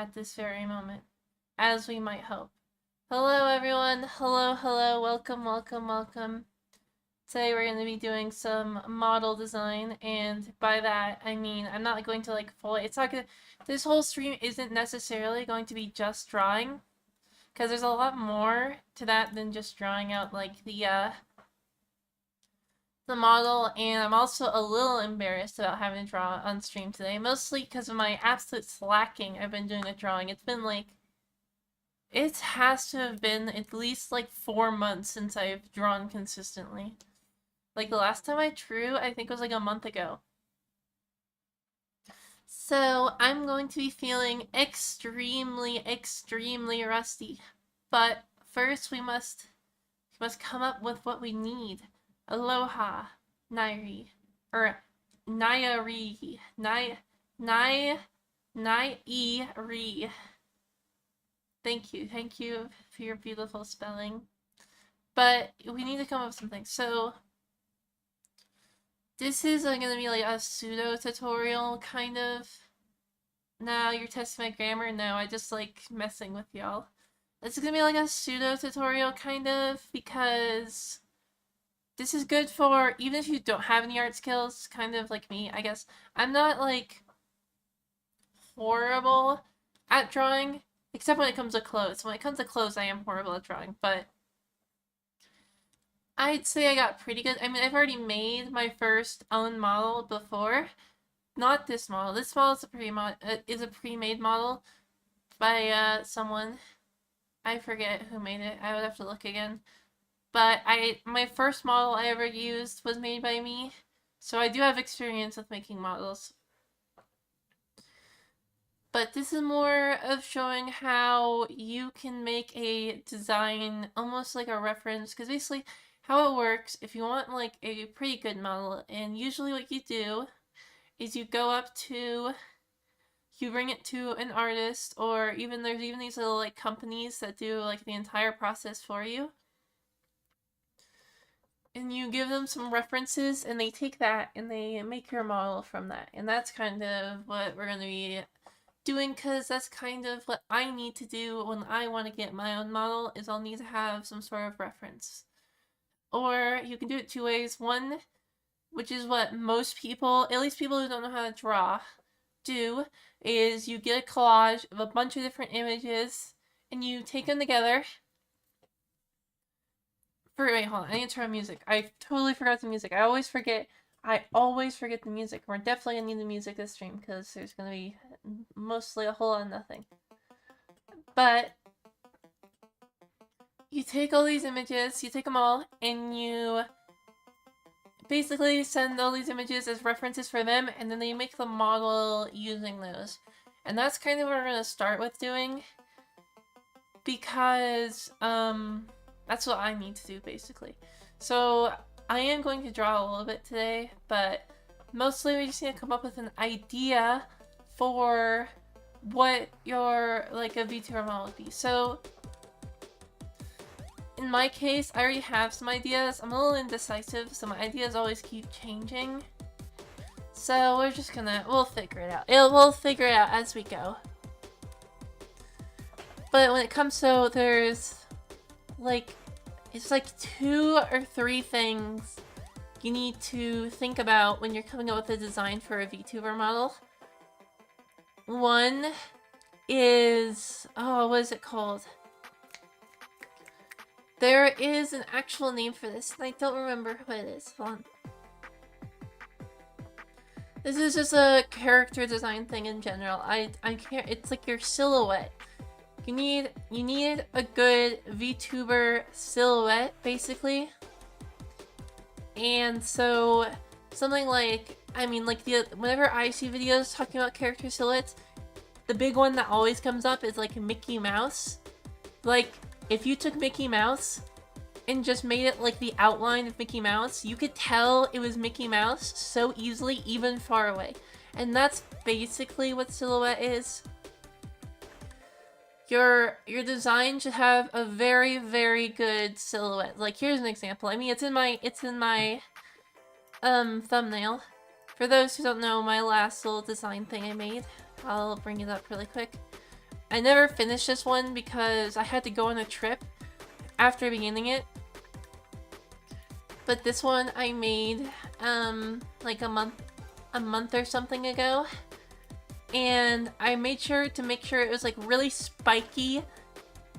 at this very moment, as we might hope. Hello everyone, hello, welcome, welcome. Today we're going to be doing some model design, and by that I mean I'm not going to it's not gonna, this whole stream isn't necessarily going to be just drawing, because there's a lot more to that than just drawing out the model, and I'm also a little embarrassed about having to draw on stream today, mostly because of my absolute slacking I've been doing the drawing. It's been it has to have been at least 4 months since I've drawn consistently. The last time I drew, I think was a month ago. So I'm going to be feeling extremely rusty. But first we must come up with what we need. Aloha, Nairi, or Nairi, Nairi. Thank you for your beautiful spelling. But we need to come up with something. So this is gonna be a pseudo tutorial kind of. Now you're testing my grammar. No, I just like messing with y'all. This is gonna be a pseudo tutorial kind of, because this is good for even if you don't have any art skills, kind of like me, I guess. I'm not horrible at drawing, except when it comes to clothes. When it comes to clothes, I am horrible at drawing, but I'd say I got pretty good. I mean, I've already made my first own model before. Not this model. This model is a pre-made model by someone. I forget who made it. I would have to look again. But my first model I ever used was made by me, so I do have experience with making models. But this is more of showing how you can make a design almost like a reference, because basically how it works, if you want a pretty good model, and usually what you do is you bring it to an artist, or there's even these little companies that do the entire process for you. And you give them some references, and they take that and they make your model from that. And that's kind of what we're going to be doing, because that's kind of what I need to do when I want to get my own model, is I'll need to have some sort of reference. Or you can do it two ways. One, which is what most people, at least people who don't know how to draw, do, is you get a collage of a bunch of different images, and you take them together. Wait, hold on. I need to turn on music. I totally forgot the music. I always forget the music. We're definitely gonna need the music this stream, because there's gonna be mostly a whole lot of nothing. But you take all these images, you take them all, and you basically send all these images as references for them, and then they make the model using those. And that's kind of what we're gonna start with doing, because that's what I need to do, basically. So I am going to draw a little bit today, but mostly we just need to come up with an idea for what your a VTuber model would be. So in my case, I already have some ideas. I'm a little indecisive, so my ideas always keep changing. So we're just we'll figure it out. We'll figure it out as we go. But when it comes to, there's it's 2 or 3 things you need to think about when you're coming up with a design for a VTuber model. One is, what is it called? There is an actual name for this, and I don't remember what it is. Hold on. This is just a character design thing in general. I can't, it's your silhouette. You need a good VTuber silhouette, basically. And so something whenever I see videos talking about character silhouettes, the big one that always comes up is Mickey Mouse. If you took Mickey Mouse and just made it the outline of Mickey Mouse, you could tell it was Mickey Mouse so easily, even far away. And that's basically what silhouette is. Your design should have a very good silhouette. Here's an example. I mean, it's in my thumbnail. For those who don't know, my last little design thing I made, I'll bring it up really quick. I never finished this one because I had to go on a trip after beginning it. But this one I made like a month or something ago. And I made sure to make sure it was like really spiky.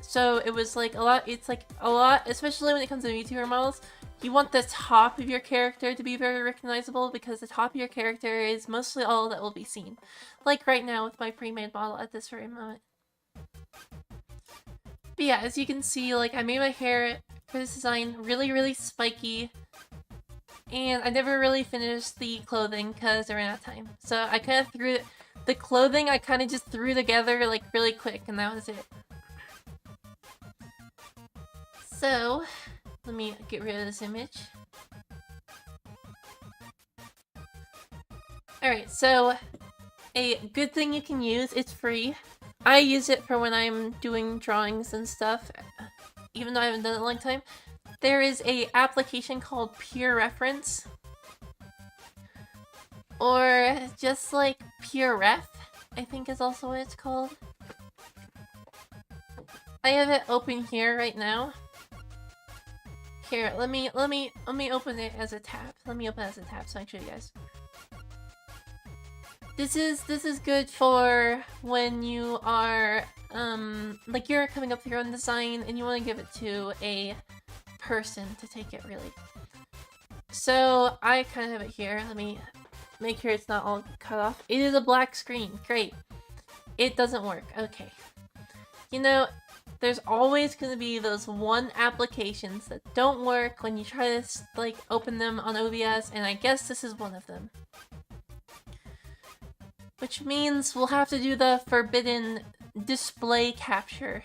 So it was like a lot, it's like a lot, especially when it comes to VTuber models, you want the top of your character to be very recognizable because the top of your character is mostly all that will be seen. Like right now with my pre-made model at this very moment. But yeah, as you can see, like I made my hair for this design really spiky. And I never really finished the clothing because I ran out of time. So I kind of threw the clothing, I kind of just threw together like really quick and that was it. So, let me get rid of this image. Alright, so a good thing you can use, it's free. I use it for when I'm doing drawings and stuff, even though I haven't done it in a long time. There is a application called Pure Reference. Or just like Pure Ref, I think is also what it's called. I have it open here right now. Here, let me open it as a tab. Let me open it as a tab so I can show you guys. This is good for when you are like you're coming up with your own design and you want to give it to a person to take it really. So I kind of have it here. Let me make sure it's not all cut off. It is a black screen. Great. It doesn't work. Okay. You know, there's always going to be those one applications that don't work when you try to like open them on OBS, and I guess this is one of them. Which means we'll have to do the forbidden display capture.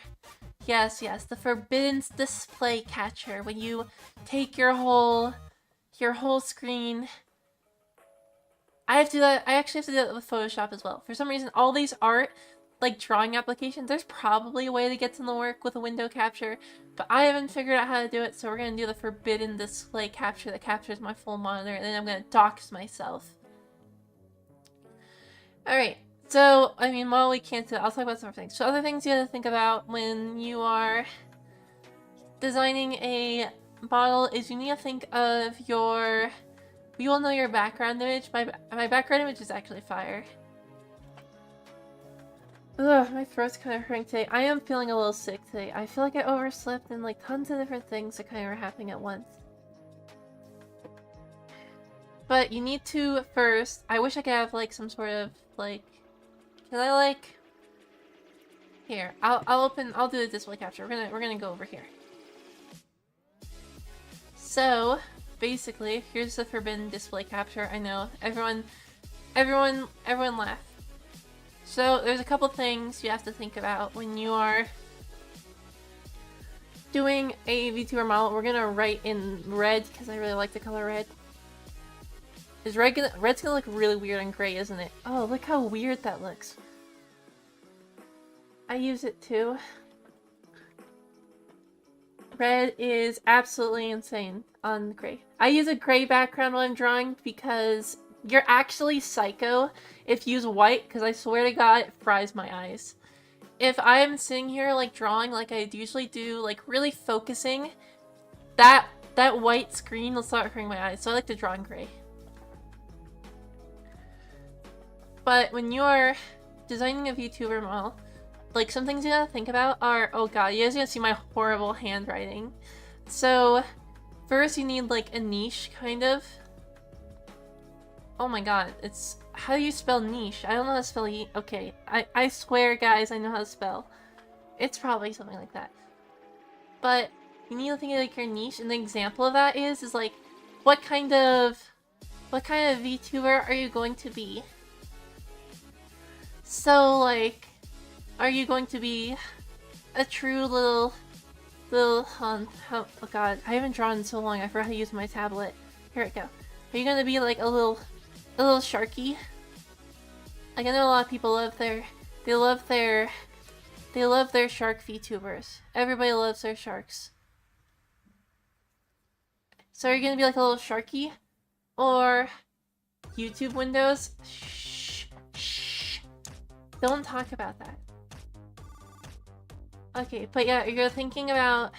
Yes, the forbidden display capture, when you take your whole screen. I have to do that. I actually have to do that with Photoshop as well. For some reason, all these art, like drawing applications, there's probably a way to get them to work with a window capture, but I haven't figured out how to do it, so we're gonna do the forbidden display capture that captures my full monitor, and then I'm gonna dox myself. Alright, so, I mean, while we can't do it, I'll talk about some other things. So other things you gotta think about when you are designing a model is you need to think of your... You all know your background image. My background image is actually fire. Ugh, my throat's kind of hurting today. I am feeling a little sick today. I feel like I overslept and like tons of different things are kind of happening at once. But you need to first... I wish I could have like some sort of like... Can I like... Here, I'll do the display capture. We're gonna go over here. So... Basically, here's the forbidden display capture. I know, everyone laugh. So there's a couple things you have to think about when you are doing a VTuber model. We're gonna write in red because I really like the color red. Red's gonna look really weird and gray, isn't it? Oh, look how weird that looks. I use it too. Red is absolutely insane on gray. I use a gray background when I'm drawing because you're actually psycho if you use white, because I swear to God, it fries my eyes. If I'm sitting here like drawing like I usually do, like really focusing, that white screen will start hurting my eyes, so I like to draw in gray. But when you're designing a VTuber model, like some things you gotta think about are, oh god, you guys are gonna see my horrible handwriting. So first you need like a niche, kind of. Oh my god, it's, how do you spell niche? I don't know how to spell okay, I swear guys, I know how to spell. It's probably something like that. But you need to think of like your niche, and the example of that is like, what kind of VTuber are you going to be? So like, are you going to be a true little oh god, I haven't drawn in so long, I forgot how to use my tablet. Here we go. Are you gonna be like a little sharky? Like, I know a lot of people love their shark VTubers. Everybody loves their sharks. So are you gonna be like a little sharky? Or YouTube windows? Shh. Don't talk about that. Okay, but yeah, you're thinking about...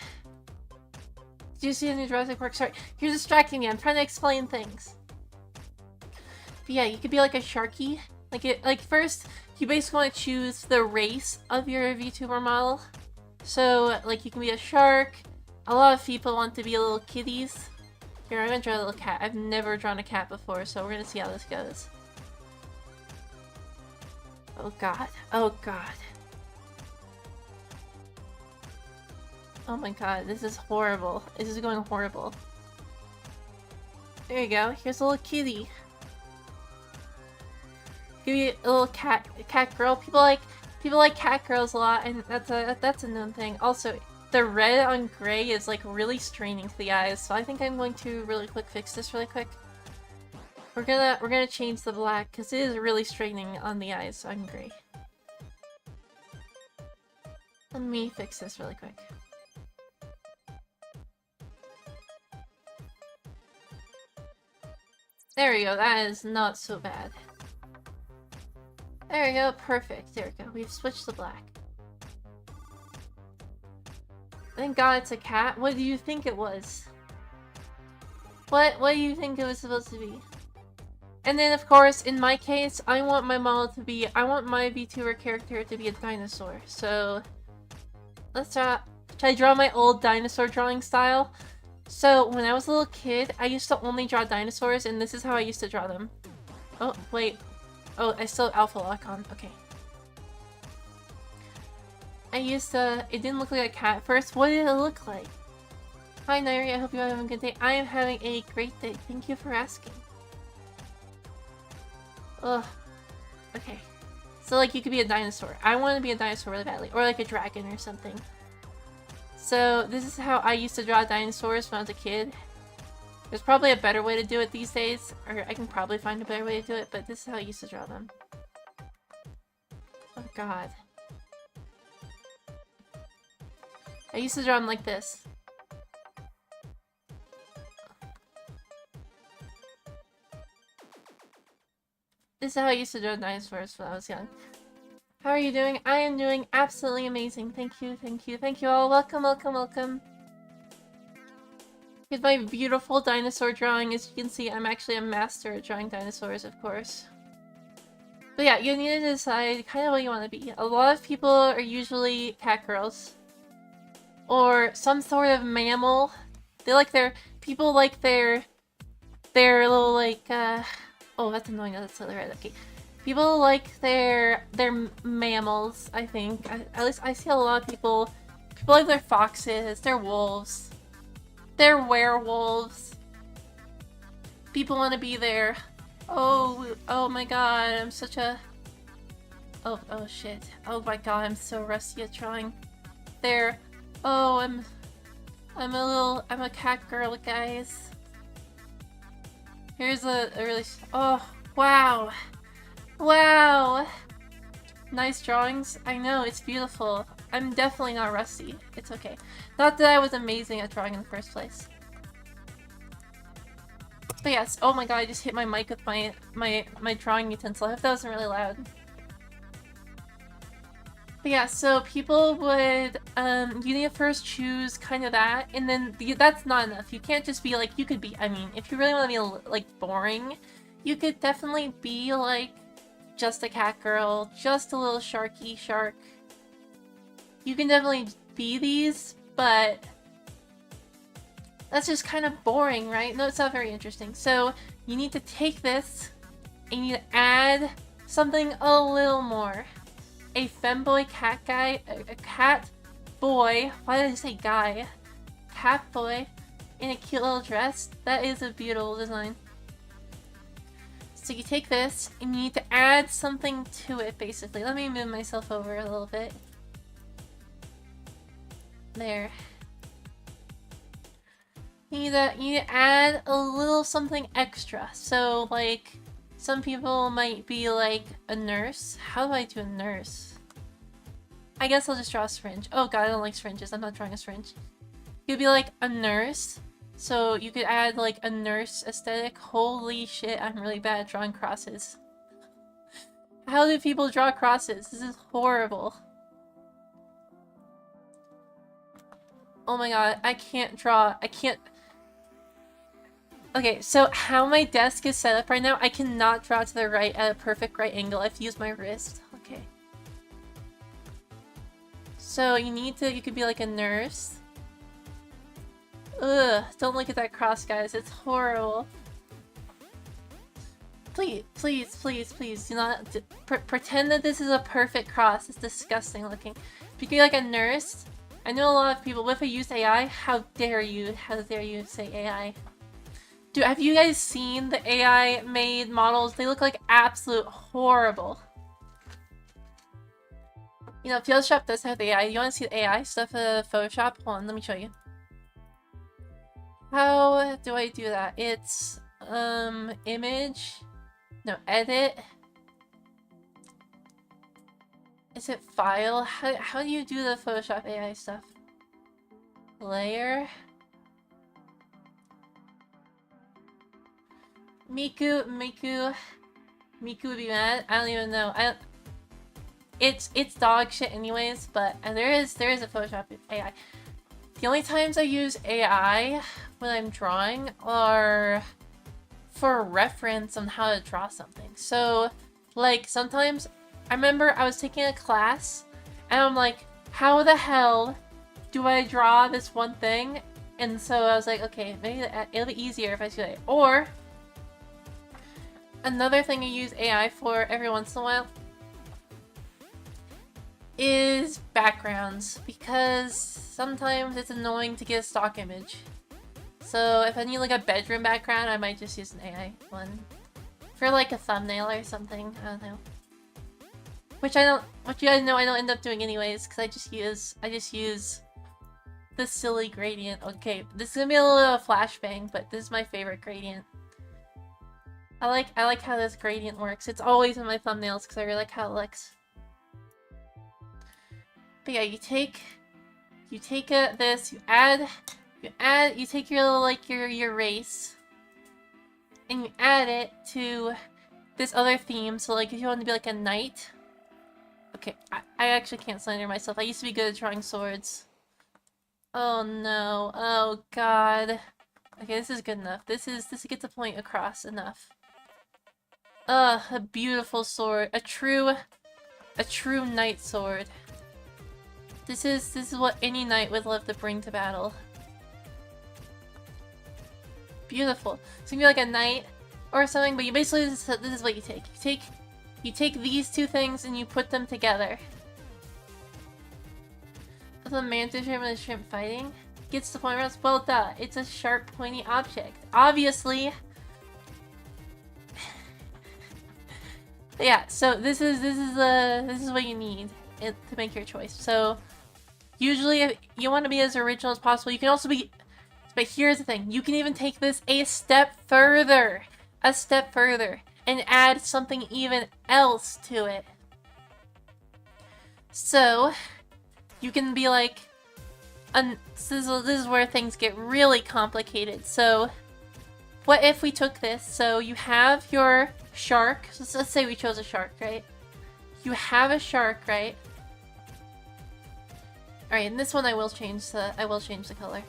Do you see the new Jurassic Park? Sorry, you're distracting me. I'm trying to explain things. But yeah, you could be like a Sharky. Like first, you basically want to choose the race of your VTuber model. So, like, you can be a shark. A lot of people want to be little kitties. Here, I'm gonna draw a little cat. I've never drawn a cat before, so we're gonna see how this goes. Oh god. Oh god. Oh my god, this is horrible. This is going horrible. There you go. Here's a little kitty. Give you a little cat girl. People like cat girls a lot, and that's a known thing. Also, the red on gray is like really straining to the eyes, so I think I'm going to really quick fix this really quick. We're gonna change the black because it is really straining on the eyes on gray. Let me fix this really quick. There we go. That is not so bad. There we go, perfect. There we go. We've switched to black. Thank God it's a cat. What do you think it was? What do you think it was supposed to be? And then, of course, in my case, I want my VTuber character to be a dinosaur. So, let's try to draw my old dinosaur drawing style. So, when I was a little kid, I used to only draw dinosaurs, and this is how I used to draw them. Oh, wait. Oh, I still have alpha lock on. Okay. It didn't look like a cat at first. What did it look like? Hi, Nairi. I hope you're having a good day. I am having a great day. Thank you for asking. Ugh. Okay. So, like, you could be a dinosaur. I want to be a dinosaur really badly. Or, like, a dragon or something. So, this is how I used to draw dinosaurs when I was a kid. There's probably a better way to do it these days, or I can probably find a better way to do it, but this is how I used to draw them. Oh god. I used to draw them like this. This is how I used to draw dinosaurs when I was young. How are you doing? I am doing absolutely amazing. Thank you, thank you, thank you all. Welcome, welcome, welcome. Here's my beautiful dinosaur drawing. As you can see, I'm actually a master at drawing dinosaurs, of course. But yeah, you need to decide kind of what you want to be. A lot of people are usually cat girls. Or some sort of mammal. People like their little, like, oh, that's annoying. That's totally right. Okay. People like their mammals, I think. At least I see a lot of people like their foxes, their wolves. They're werewolves. People want to be there. Oh my god, I'm such a... Oh shit. Oh my god, I'm so rusty at drawing. There. Oh, I'm a cat girl, guys. Here's a really... Oh, wow. Wow. Nice drawings. I know, it's beautiful. I'm definitely not rusty. It's okay. Not that I was amazing at drawing in the first place. But yes, oh my god, I just hit my mic with my drawing utensil. I hope that wasn't really loud. But yeah, so people would, you need to first choose kind of that, and then that's not enough. You can't just be like, you could be, I mean, if you really want to be, like, boring, you could definitely be, like, just a cat girl, just a little sharky shark. You can definitely be these, but that's just kind of boring, right? No, it's not very interesting. So you need to take this and you need to add something a little more. A femboy cat guy, a cat boy, why did I say guy? Cat boy in a cute little dress. That is a beautiful design. So you take this and you need to add something to it, basically. Let me move myself over a little bit. There. You need to add a little something extra. So, like, some people might be like a nurse. How do I do a nurse? I guess I'll just draw a syringe. Oh god, I don't like syringes. I'm not drawing a syringe. You'd be like a nurse. So you could add like a nurse aesthetic. Holy shit, I'm really bad at drawing crosses. How do people draw crosses? This is horrible. Oh my god, I can't draw. I can't... Okay, so how my desk is set up right now, I cannot draw to the right at a perfect right angle. I have to use my wrist. Okay. So you could be like a nurse. Ugh, don't look at that cross, guys. It's horrible. Please, please, please, please, do not pretend that this is a perfect cross. It's disgusting looking. If you could be like a nurse, I know a lot of people, what if I use AI? How dare you say AI? Dude, have you guys seen the AI made models? They look like absolute horrible. You know, Photoshop does have AI. You want to see the AI stuff of Photoshop? Hold on, let me show you. How do I do that? It's, image. No, edit. Is it file? How do you do the Photoshop AI stuff? Layer. Miku would be mad. I don't even know. It's dog shit anyways, but there is a Photoshop AI. The only times I use AI when I'm drawing are for reference on how to draw something. So, like, sometimes I remember I was taking a class and I'm like, how the hell do I draw this one thing? And so I was like, okay, maybe it'll be easier if I do it. Or another thing I use AI for every once in a while is backgrounds, because sometimes it's annoying to get a stock image. So if I need like a bedroom background, I might just use an AI one. For like a thumbnail or something, I don't know. Which you guys know I don't end up doing anyways, because I just use the silly gradient. Okay, this is gonna be a little flashbang, but this is my favorite gradient. I like how this gradient works. It's always in my thumbnails because I really like how it looks. But yeah, you take this, you take your race, and you add it to this other theme. So like if you want to be like a knight. Okay, I actually can't slander myself. I used to be good at drawing swords. Oh no. Oh god. Okay, this is good enough. This gets the point across enough. A beautiful sword. A true knight sword. This is what any knight would love to bring to battle. Beautiful. So you can be like a knight or something, but you basically this is what you take. You take these two things and you put them together. The mantis shrimp and the shrimp fighting gets the point where it's well done. It's a sharp, pointy object. Obviously. Yeah, so this is what you need to make your choice. So usually if you want to be as original as possible. You can also be, but here's the thing, you can even take this a step further, and add something even else to it. So you can be like, this is where things get really complicated. So what if we took this? So you have your shark. So let's say we chose a shark, right? You have a shark, right? Alright, in this one I will change the color.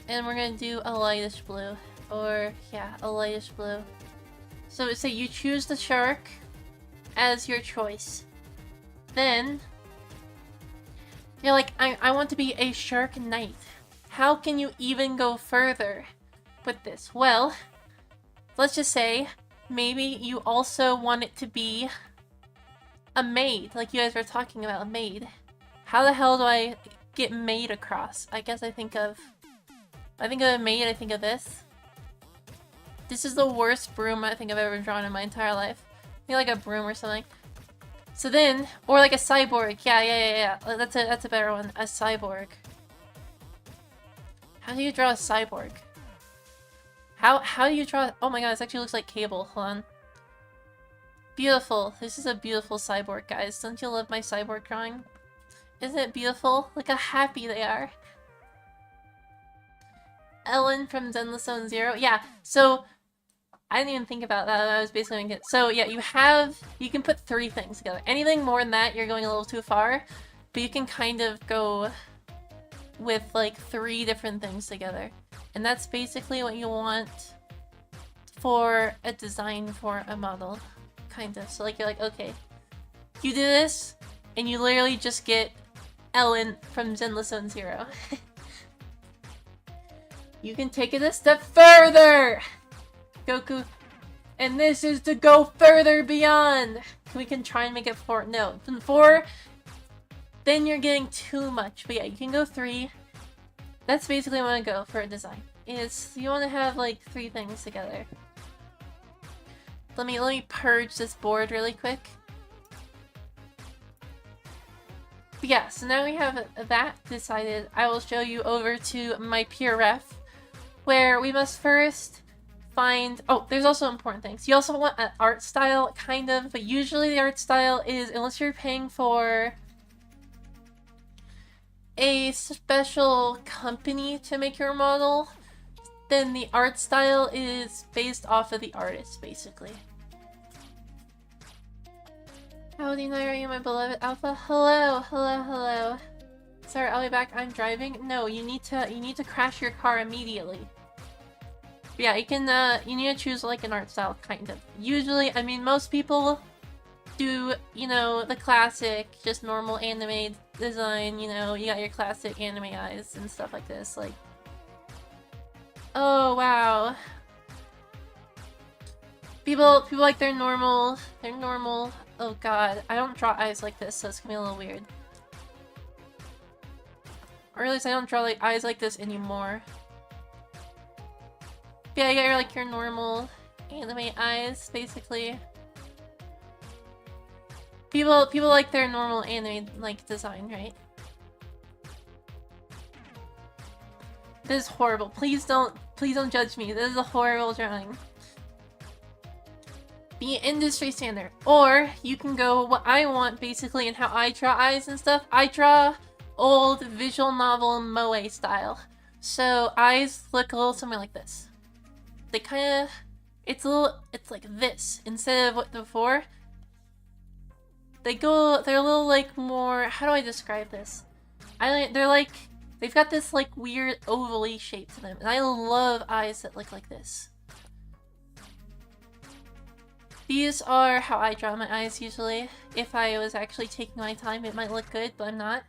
And we're gonna do a lightish blue. Or, yeah, a lightish blue. So say you choose the shark as your choice. Then you're like, I want to be a shark knight. How can you even go further with this? Well, let's just say maybe you also want it to be a maid, like you guys were talking about, a maid. How the hell do I get maid across? I guess I think of a maid, I think of this. This is the worst broom I think I've ever drawn in my entire life. Maybe like a broom or something. So then, or like a cyborg. Yeah. That's a better one. A cyborg. How do you draw a cyborg? How do you draw? Oh my god, this actually looks like Cable. Hold on. Beautiful. This is a beautiful cyborg, guys. Don't you love my cyborg drawing? Isn't it beautiful? Look how happy they are. Ellen from Zenless Zone Zero. Yeah, so I didn't even think about that. I was basically making it. So yeah, you can put 3 things together. Anything more than that, you're going a little too far. But you can kind of go with like 3 different things together. And that's basically what you want for a design for a model, kind of. So like you're like, okay, you do this, and you literally just get Ellen from Zenless Zone Zero. You can take it a step further, Goku. And this is to go further beyond. We can try and make it 4. No, 4, then you're getting too much. But yeah, you can go 3. That's basically what I want to go for a design. Is you want to have like 3 things together. Let me purge this board really quick. But yeah, so now we have that decided. I will show you over to my peer ref, where we must first find... Oh, there's also important things. You also want an art style, kind of, but usually the art style is, unless you're paying for a special company to make your model, then the art style is based off of the artist, basically. Howdy, Naira, my beloved Alpha. Hello, hello, hello. Sorry, I'll be back. I'm driving. No, you need to crash your car immediately. But yeah, you need to choose like an art style, kind of. Usually, I mean, most people do, you know, the classic, just normal anime design, you know, you got your classic anime eyes and stuff like this, like... Oh, wow. People like their normal, oh god, I don't draw eyes like this, so it's gonna be a little weird. Or at least I don't draw like eyes like this anymore. Yeah, you got your normal anime eyes, basically. People like their normal anime like design, right? This is horrible. Please don't judge me. This is a horrible drawing. Be industry standard. Or you can go what I want basically and how I draw eyes and stuff. I draw old visual novel moe style. So eyes look a little something like this. They kind of, it's like this instead of what before. They're a little like more, how do I describe this? They're like, they've got this like weird ovally shape to them. And I love eyes that look like this. These are how I draw my eyes usually. If I was actually taking my time, it might look good, but I'm not.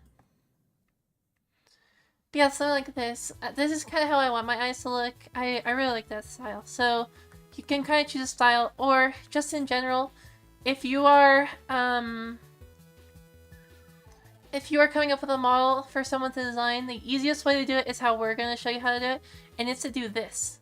But yeah, something like this. This is kind of how I want my eyes to look. I really like that style. So you can kind of choose a style, or just in general, if you are coming up with a model for someone to design, the easiest way to do it is how we're going to show you how to do it, and it's to do this.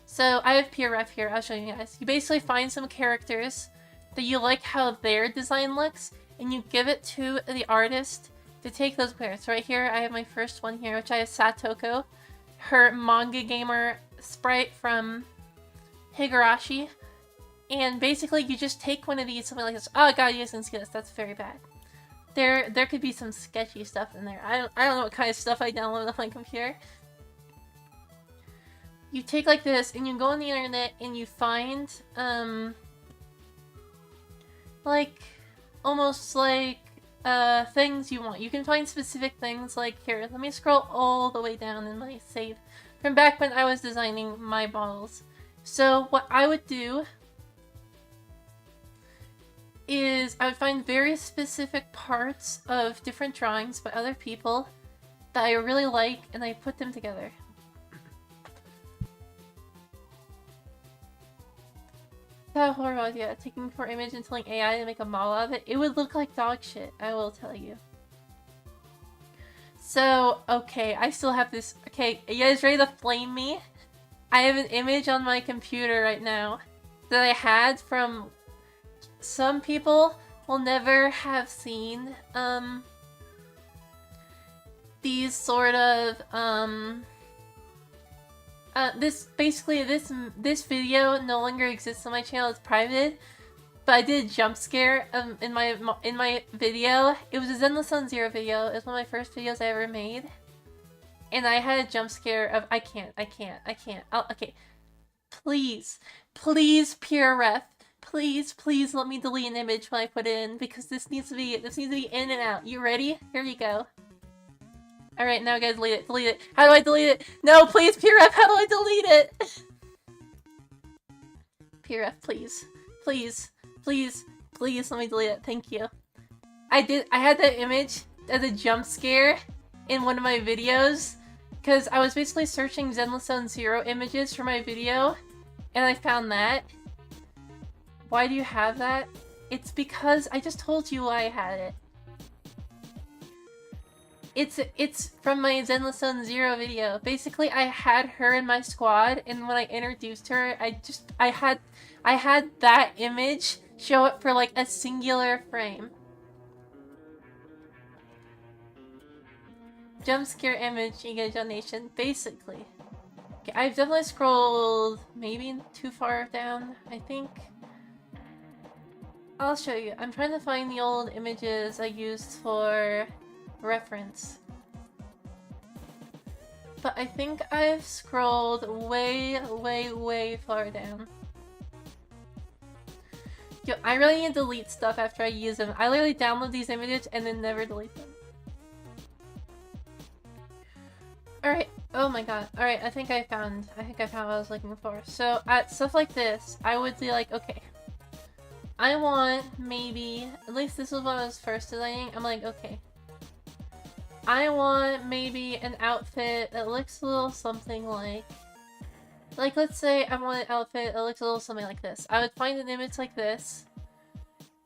So I have peer ref here, I'll show you guys. You basically find some characters that you like how their design looks, and you give it to the artist to take those players. Right here, I have my first one here, which I have Satoko, her manga gamer sprite from Higurashi. And basically, you just take one of these, something like this. Oh god, you guys didn't see this. That's very bad. There could be some sketchy stuff in there. I don't know what kind of stuff I downloaded on my computer. You take like this, and you go on the internet, and you find, like, almost like, things you want. You can find specific things, like, here, let me scroll all the way down in my save, from back when I was designing my models. So, what I would do is I would find very specific parts of different drawings by other people that I really like, and I put them together. That horrible idea, taking for image and telling AI to make a model of it. It would look like dog shit, I will tell you. So, okay, I still have this. Okay, are you guys ready to flame me? I have an image on my computer right now that I had from... Some people will never have seen, these sort of, this video no longer exists on my channel. It's private, but I did a jump scare in my video. It was a Zenless Zone Zero video. It was one of my first videos I ever made, and I had a jump scare of I can't. Okay, please, peer ref, please let me delete an image when I put it in, because this needs to be in and out. You ready? Here you go. Alright, now guys, delete it. Delete it. How do I delete it? No, please, PRF, how do I delete it? PRF, please. Please. Please. Please, let me delete it. Thank you. I had that image as a jump scare in one of my videos, because I was basically searching Zenless Zone Zero images for my video, and I found that. Why do you have that? It's because I just told you why I had it. It's from my Zenless Zone Zero video. Basically, I had her in my squad, and when I introduced her, I had that image show up for like a singular frame. Jump scare image, you get a donation, basically. Okay, I've definitely scrolled maybe too far down, I think. I'll show you. I'm trying to find the old images I used for reference. But I think I've scrolled way, way, way far down. Yo, I really need to delete stuff after I use them. I literally download these images and then never delete them. Alright, oh my god. Alright, I think I found what I was looking for. So, at stuff like this, I would be like, okay, I want maybe, at least this is what I was first designing, I'm like, okay, I want maybe an outfit that looks a little something like let's say I want an outfit that looks a little something like this. I would find an image like this,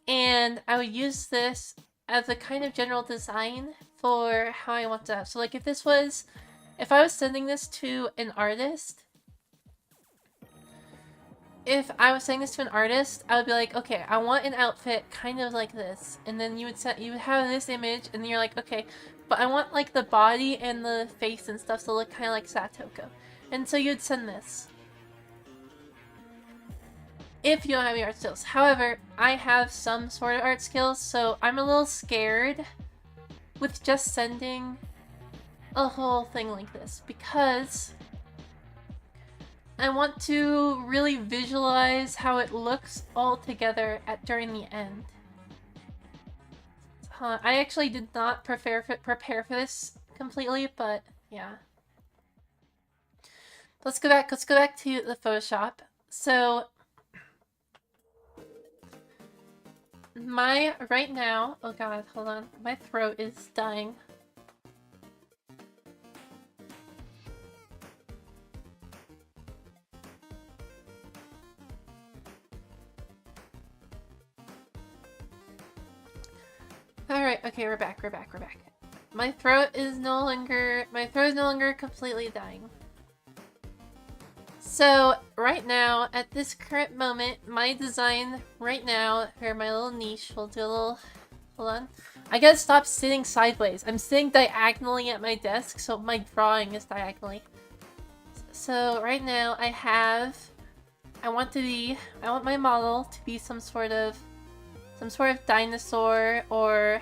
and I would use this as a kind of general design for how I want to have. So like if I was sending this to an artist, I would be like, okay, I want an outfit kind of like this, and then you would have this image, and then you're like, okay, but I want like the body and the face and stuff to look kind of like Satoko, and so you'd send this. If you don't have any art skills. However, I have some sort of art skills, so I'm a little scared with just sending a whole thing like this, because I want to really visualize how it looks all together during the end. I actually did not prepare for this completely, but yeah. Let's go back to the Photoshop. So right now, oh god, hold on, my throat is dying. Alright, okay, we're back. My throat is no longer completely dying. So, right now, at this current moment, my design right now, or my little niche, we'll do a little, hold on. I gotta stop sitting sideways. I'm sitting diagonally at my desk, so my drawing is diagonally. So, right now, I want my model to be some sort of dinosaur, or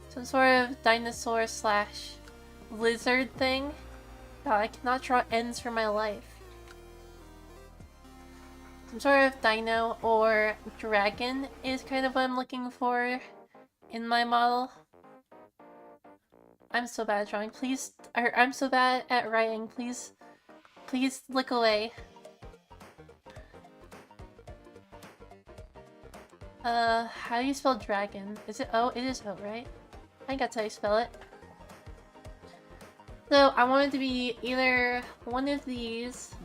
some sort of dinosaur / lizard thing. God, I cannot draw ends for my life. Some sort of dino or dragon is kind of what I'm looking for in my model. I'm so bad at drawing. I'm so bad at writing. Please look away. How do you spell dragon? Is it O? It is O, right? I think that's how you spell it. So, I want it to be either one of these.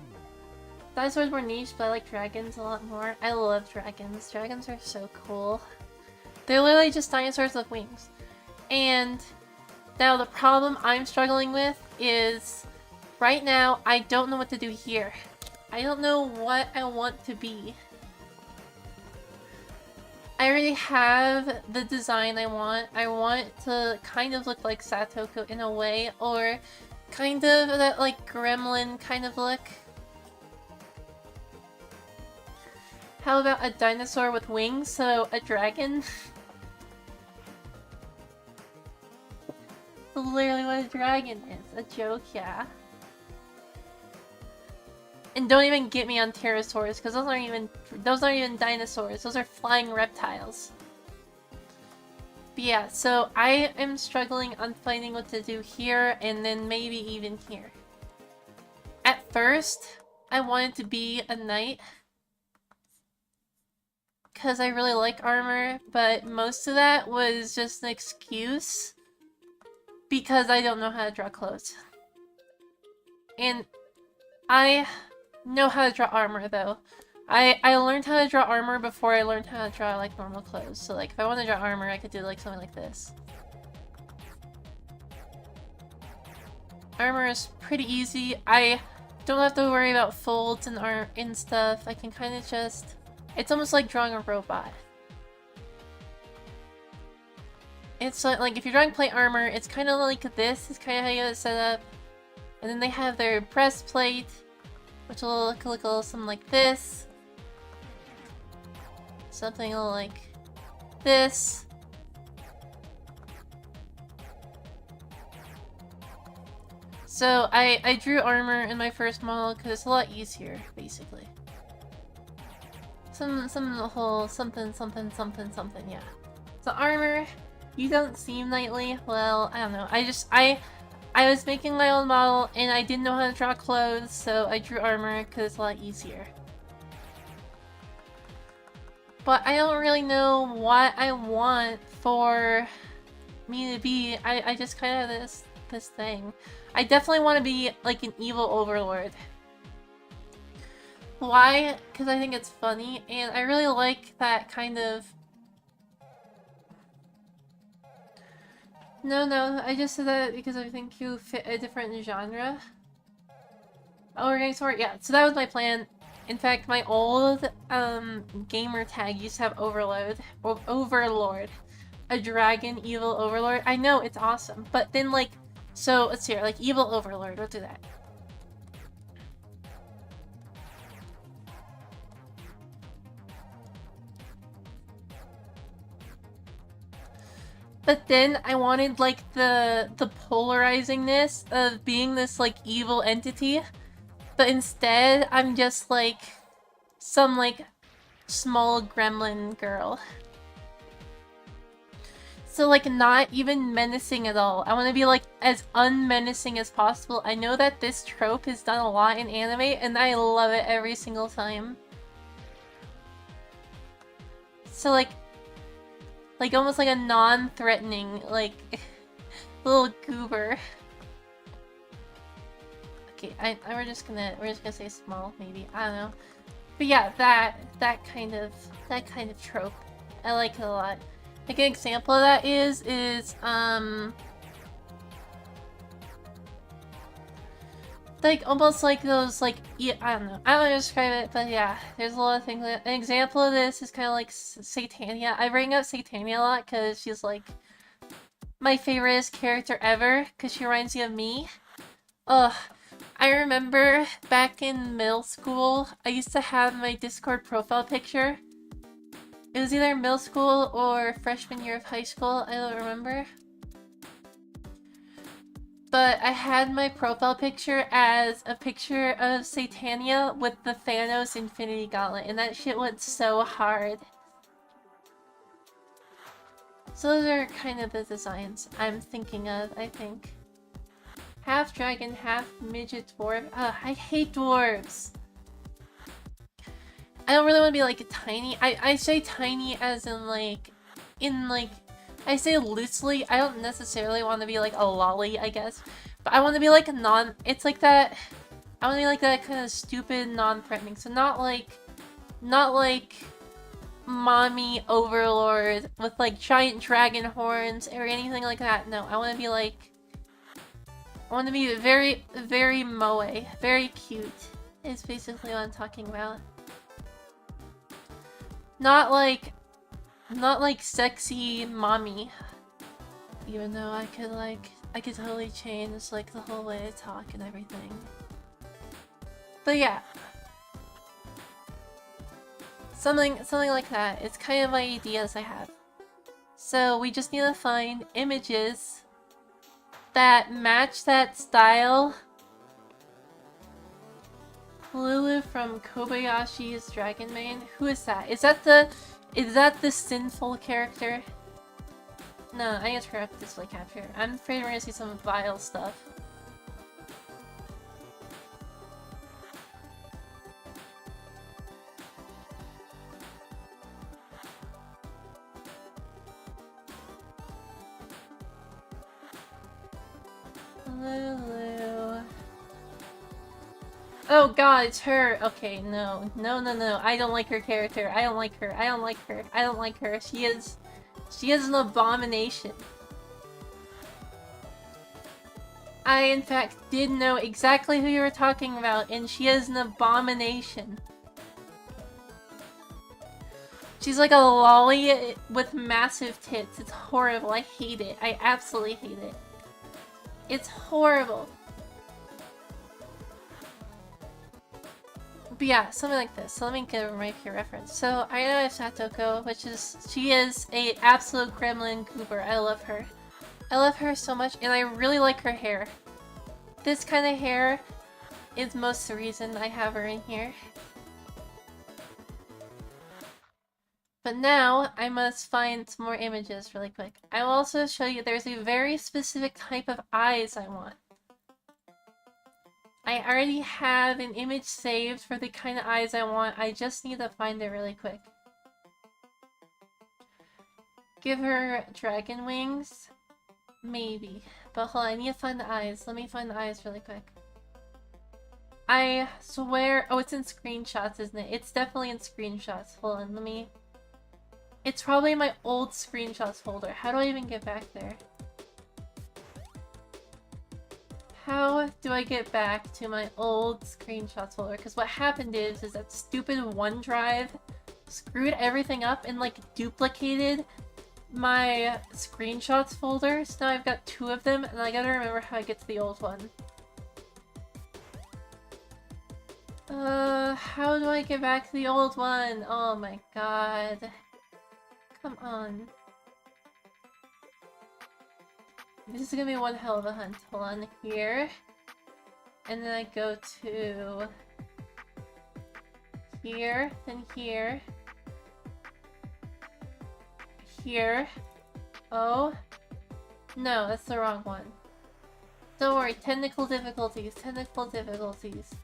Dinosaurs more niche, but I like dragons a lot more. I love dragons. Dragons are so cool. They're literally just dinosaurs with wings. And now the problem I'm struggling with is, right now, I don't know what to do here. I don't know what I want to be. I already have the design I want. I want it to kind of look like Satoko in a way, or kind of that like gremlin kind of look. How about a dinosaur with wings, so a dragon? Literally what a dragon is. A joke, yeah. And don't even get me on pterosaurs, because those aren't even dinosaurs. Those are flying reptiles. But yeah, so I am struggling on finding what to do here and then maybe even here. At first, I wanted to be a knight because I really like armor, but most of that was just an excuse because I don't know how to draw clothes. And I know how to draw armor though. I learned how to draw armor before I learned how to draw like normal clothes. So like if I want to draw armor, I could do like something like this. Armor is pretty easy. I don't have to worry about folds and stuff. I can kind of just... It's almost like drawing a robot. It's like if you're drawing plate armor, it's kind of like this. Is kind of how you get it set up. And then they have their breastplate, which will look a little something like this. Something like this. So I drew armor in my first model because it's a lot easier, basically. Some whole something, yeah. So armor, you don't seem knightly. Well, I don't know. I was making my own model and I didn't know how to draw clothes, so I drew armor because it's a lot easier. But I don't really know what I want for me to be. I just kind of have this thing. I definitely want to be like an evil overlord. Why? Because I think it's funny, and I really like that kind of... No, I just said that because I think you fit a different genre. Oh, we're getting sword? Yeah, so that was my plan. In fact, my old gamer tag used to have Overlord. A dragon evil overlord. I know, it's awesome. But then like, so let's see here, like evil overlord, we'll do that. But then I wanted like the polarizingness of being this like evil entity. But instead, I'm just like some like small gremlin girl. So like not even menacing at all. I want to be like as unmenacing as possible. I know that this trope is done a lot in anime and I love it every single time. So like almost like a non-threatening like little goober. Okay, we're just gonna say small, maybe. I don't know. But yeah, that kind of trope. I like it a lot. Like an example of that is like almost like those like I don't know how to describe it, but yeah, there's a lot of things. An example of this is kind of like Satania. I bring up Satania a lot because she's like my favorite character ever because she reminds me of me. Ugh. I remember back in middle school, I used to have my Discord profile picture. It was either middle school or freshman year of high school, I don't remember. But I had my profile picture as a picture of Satania with the Thanos Infinity Gauntlet, and that shit went so hard. So those are kind of the designs I'm thinking of, I think. Half dragon, half midget dwarf. Ugh, I hate dwarves. I don't really want to be like a tiny. I say tiny as in like, I say loosely. I don't necessarily want to be like a lolly, I guess. But I want to be like a it's like that, I want to be like that kind of stupid, non-threatening. So not like mommy overlord with like giant dragon horns or anything like that. No, I want to be like, I want to be very, very moe. Very cute is basically what I'm talking about. Not like sexy mommy. Even though I could totally change like the whole way I talk and everything. But yeah. Something like that. It's kind of my ideas I have. So we just need to find images that match that style. Lulu from Kobayashi's Dragon Main. Who is that? Is that the sinful character? No, I need to turn up display capture. I'm afraid we're gonna see some vile stuff. Lulu. Oh god, it's her! Okay, no. No, no, no. I don't like her character. I don't like her. I don't like her. I don't like her. She is an abomination. I, in fact, did know exactly who you were talking about, and she is an abomination. She's like a lolly with massive tits. It's horrible. I hate it. I absolutely hate it. It's horrible. But yeah, something like this. So let me give my pure reference. So I know Satoko, she is a absolute gremlin goober. I love her. I love her so much, and I really like her hair. This kind of hair is most of the reason I have her in here. But now, I must find some more images really quick. I will also show you there's a very specific type of eyes I want. I already have an image saved for the kind of eyes I want. I just need to find it really quick. Give her dragon wings? Maybe. But hold on, I need to find the eyes. Let me find the eyes really quick. I swear... Oh, it's in screenshots, isn't it? It's definitely in screenshots. Hold on, let me... It's probably in my old screenshots folder. How do I even get back there? How do I get back to my old screenshots folder? Because what happened is that stupid OneDrive screwed everything up and like duplicated my screenshots folder. So now I've got two of them and I gotta remember how I get to the old one. How do I get back to the old one? Oh my god. Come on. This is gonna be one hell of a hunt. Hold on, here. And then I go to... here, then here. Here. Oh. No, that's the wrong one. Don't worry, technical difficulties, technical difficulties.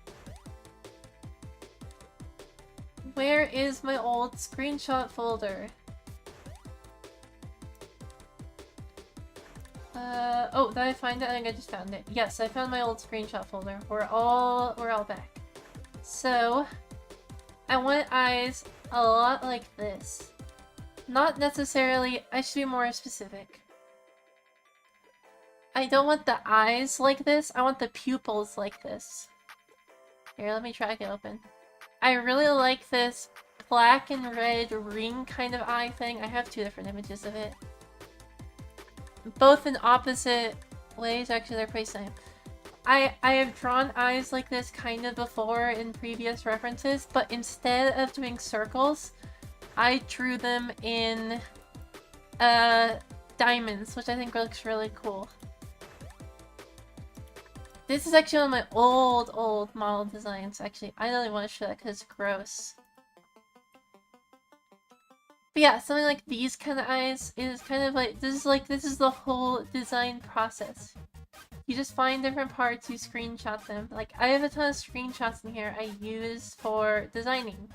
Where is my old screenshot folder? Oh, did I find it? I think I just found it. Yes, I found my old screenshot folder. We're all back. So, I want eyes a lot like this. Not necessarily, I should be more specific. I don't want the eyes like this, I want the pupils like this. Here, let me try to open. I really like this black and red ring kind of eye thing. I have two different images of it. Both in opposite ways. Actually, they're pretty same. I have drawn eyes like this kind of before in previous references, but instead of doing circles, I drew them in diamonds, which I think looks really cool. This is actually one of my old model designs, actually. I don't even want to show that because it's gross. But yeah, something like these kind of eyes is kind of like, this is the whole design process. You just find different parts, you screenshot them. Like, I have a ton of screenshots in here I use for designing.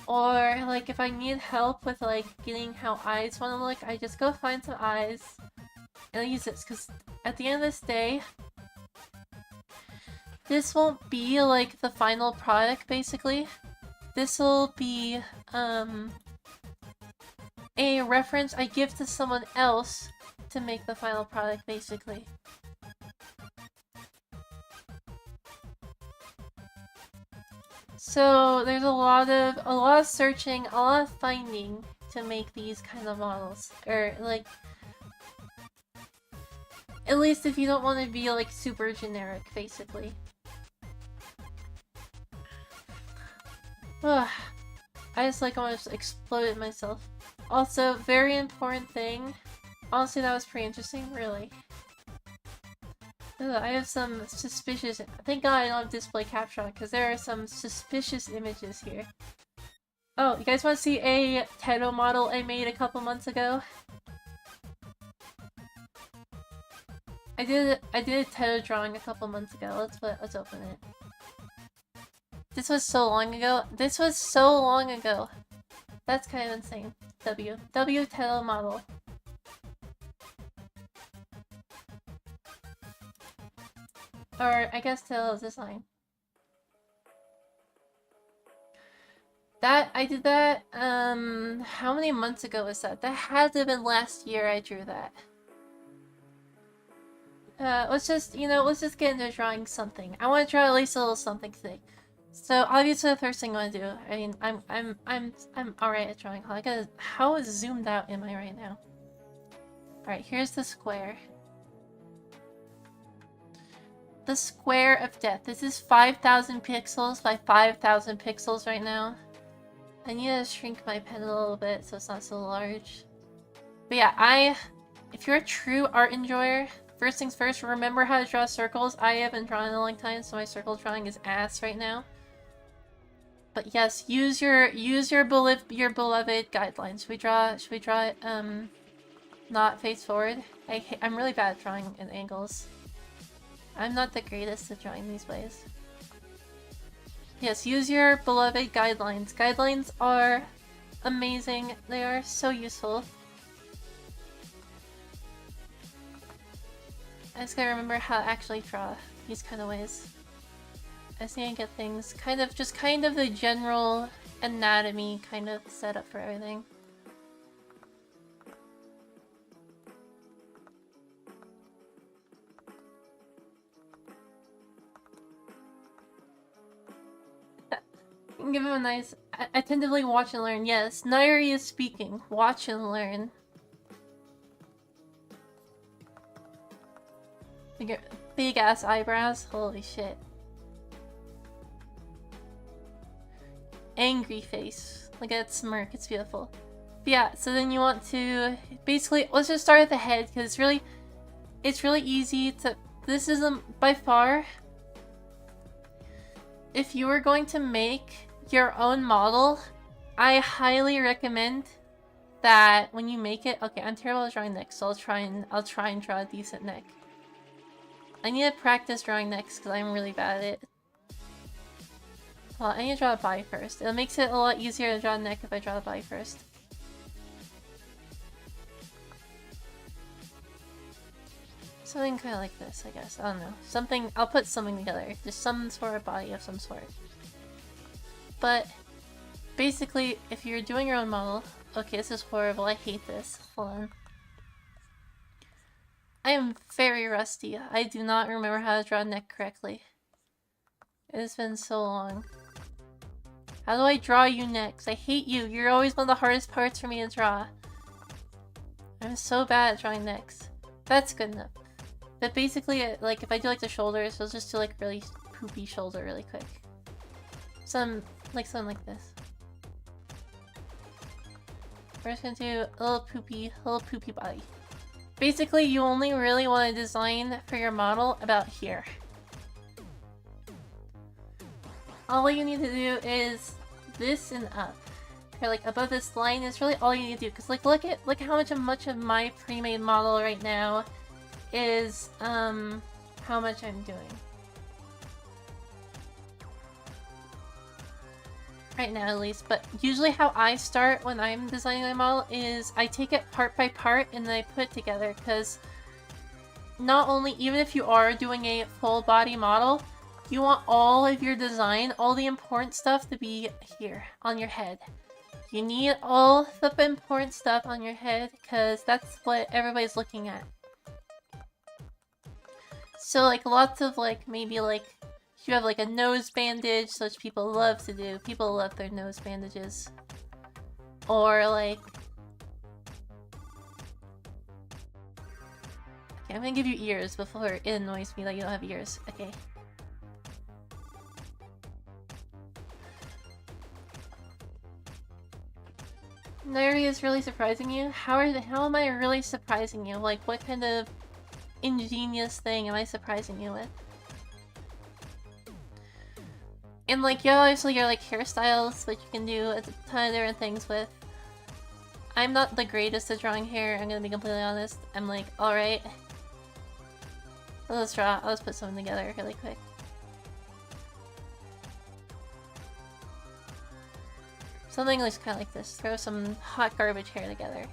Or, like, if I need help with, like, getting how eyes want to look, I just go find some eyes and I use this. Because at the end of this day, this won't be, like, the final product, basically. This will be, a reference I give to someone else to make the final product, basically. So there's a lot of searching, a lot of finding to make these kind of models. Or like, at least if you don't want to be like super generic, basically. Ugh. I just like almost exploded myself. Also, very important thing. Honestly, that was pretty interesting, really. Ugh, I have some suspicious... Thank god I don't have display capture on, because there are some suspicious images here. Oh, you guys want to see a Tedo model I made a couple months ago? I did a Teto drawing a couple months ago. Let's open it. This was so long ago. This was so long ago. That's kind of insane. W Teto Model. Or I guess Teto Design. That, I did that, how many months ago was that? That had to have been last year I drew that. Let's just, let's just get into drawing something. I want to draw at least a little something today. So obviously the first thing I want to do, I mean, I'm alright at drawing. How zoomed out am I right now? Alright, here's the square. The square of death. This is 5,000 pixels by 5,000 pixels right now. I need to shrink my pen a little bit so it's not so large. But yeah, if you're a true art enjoyer, first things first, remember how to draw circles. I haven't drawn in a long time, so my circle drawing is ass right now. But yes, use your beloved guidelines. Should we draw it not face forward? I'm really bad at drawing in angles. I'm not the greatest at drawing these ways. Yes, use your beloved guidelines. Guidelines are amazing. They are so useful. I just gotta remember how to actually draw these kind of ways. I just need to get things kind of the general anatomy kind of set up for everything. Give him a nice, attentively watch and learn. Yes, Nairi is speaking. Watch and learn. Big ass eyebrows. Holy shit. Angry face. Look at that smirk. It's beautiful. But yeah, so then you want to basically, let's just start at the head because it's really easy to. This isn't by far. If you were going to make your own model, I highly recommend that when you make it. Okay, I'm terrible at drawing necks, so I'll try and draw a decent neck. I need to practice drawing necks because I'm really bad at it. Well, I need to draw a body first. It makes it a lot easier to draw a neck if I draw the body first. Something kind of like this, I guess. I don't know. Something. I'll put something together. Just some sort of body of some sort. But basically, if you're doing your own model, okay, this is horrible. I hate this. Hold on. I am very rusty. I do not remember how to draw a neck correctly. It has been so long. How do I draw you next? I hate you. You're always one of the hardest parts for me to draw. I'm so bad at drawing necks. That's good enough. But basically, like, if I do like the shoulders, I'll just do like really poopy shoulder really quick. Something like this. We're just gonna do a little poopy body. Basically, you only really want to design for your model about here. All you need to do is this and up. Or like above this line is really all you need to do. Cause like look how much of my pre-made model right now is how much I'm doing. Right now at least, but usually how I start when I'm designing my model is I take it part by part and then I put it together, because not only, even if you are doing a full body model, you want all of your design, all the important stuff to be here on your head. You need all the important stuff on your head because that's what everybody's looking at. So like lots of like, maybe like you have like a nose bandage, which people love to do. People love their nose bandages. Or like... Okay, I'm gonna give you ears before it annoys me that you don't have ears. Okay. Nairi is really surprising you? How am I really surprising you? Like, what kind of ingenious thing am I surprising you with? And like, you obviously your like hairstyles, which you can do a ton of different things with. I'm not the greatest at drawing hair, I'm gonna be completely honest. I'm like, alright. Let's draw. Let's put something together really quick. Something looks kind of like this. Throw some hot garbage hair together.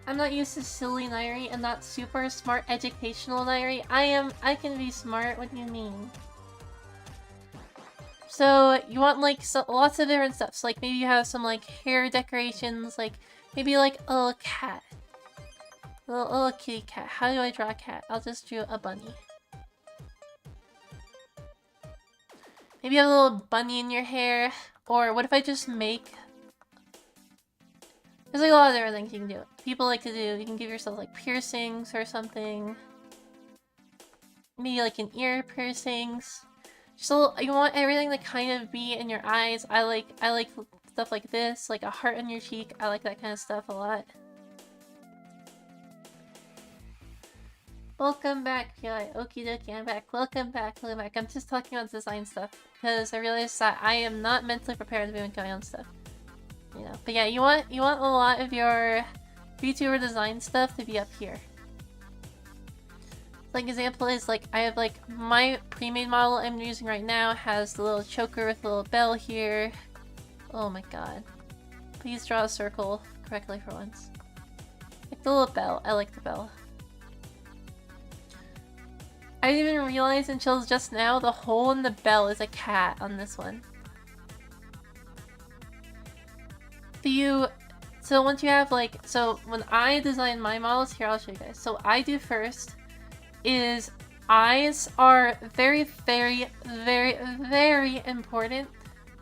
I'm not used to silly Nairi and not super smart educational Nairi. I can be smart. What do you mean? So you want like lots of different stuff. So like maybe you have some like hair decorations, like maybe like a little cat. A little kitty cat. How do I draw a cat? I'll just draw a bunny. Maybe you have a little bunny in your hair. Or what if I just make... There's like a lot of different things you can do. People like to do, you can give yourself like piercings or something. Maybe like an ear piercings. Just a little, you want everything to kind of be in your eyes. I like stuff like this, like a heart on your cheek. I like that kind of stuff a lot. Welcome back, PI. Okie dokie, I'm back. Welcome back, welcome back. I'm just talking about design stuff because I realized that I am not mentally prepared to be doing my own stuff. You know, but yeah, you want a lot of your VTuber design stuff to be up here. Like example is like I have like my pre-made model I'm using right now has the little choker with a little bell here. Oh my god. Please draw a circle correctly for once. Like the little bell. I like the bell. I didn't even realize until just now the hole in the bell is a cat on this one. So once you have like, so when I design my models, here I'll show you guys. So what I do first is eyes are very, very, very, very important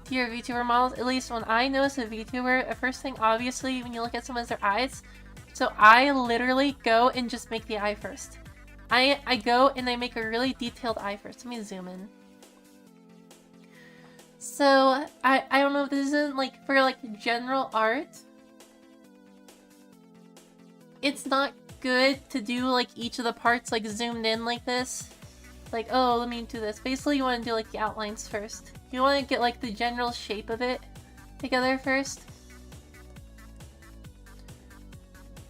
to your VTuber models. At least when I notice a VTuber, the first thing obviously when you look at someone is their eyes. So I literally go and just make the eye first. I go and I make a really detailed eye first. Let me zoom in. So, I don't know if this isn't like for like general art. It's not good to do like each of the parts like zoomed in like this. Like, oh, let me do this. Basically, you want to do like the outlines first. You want to get like the general shape of it together first.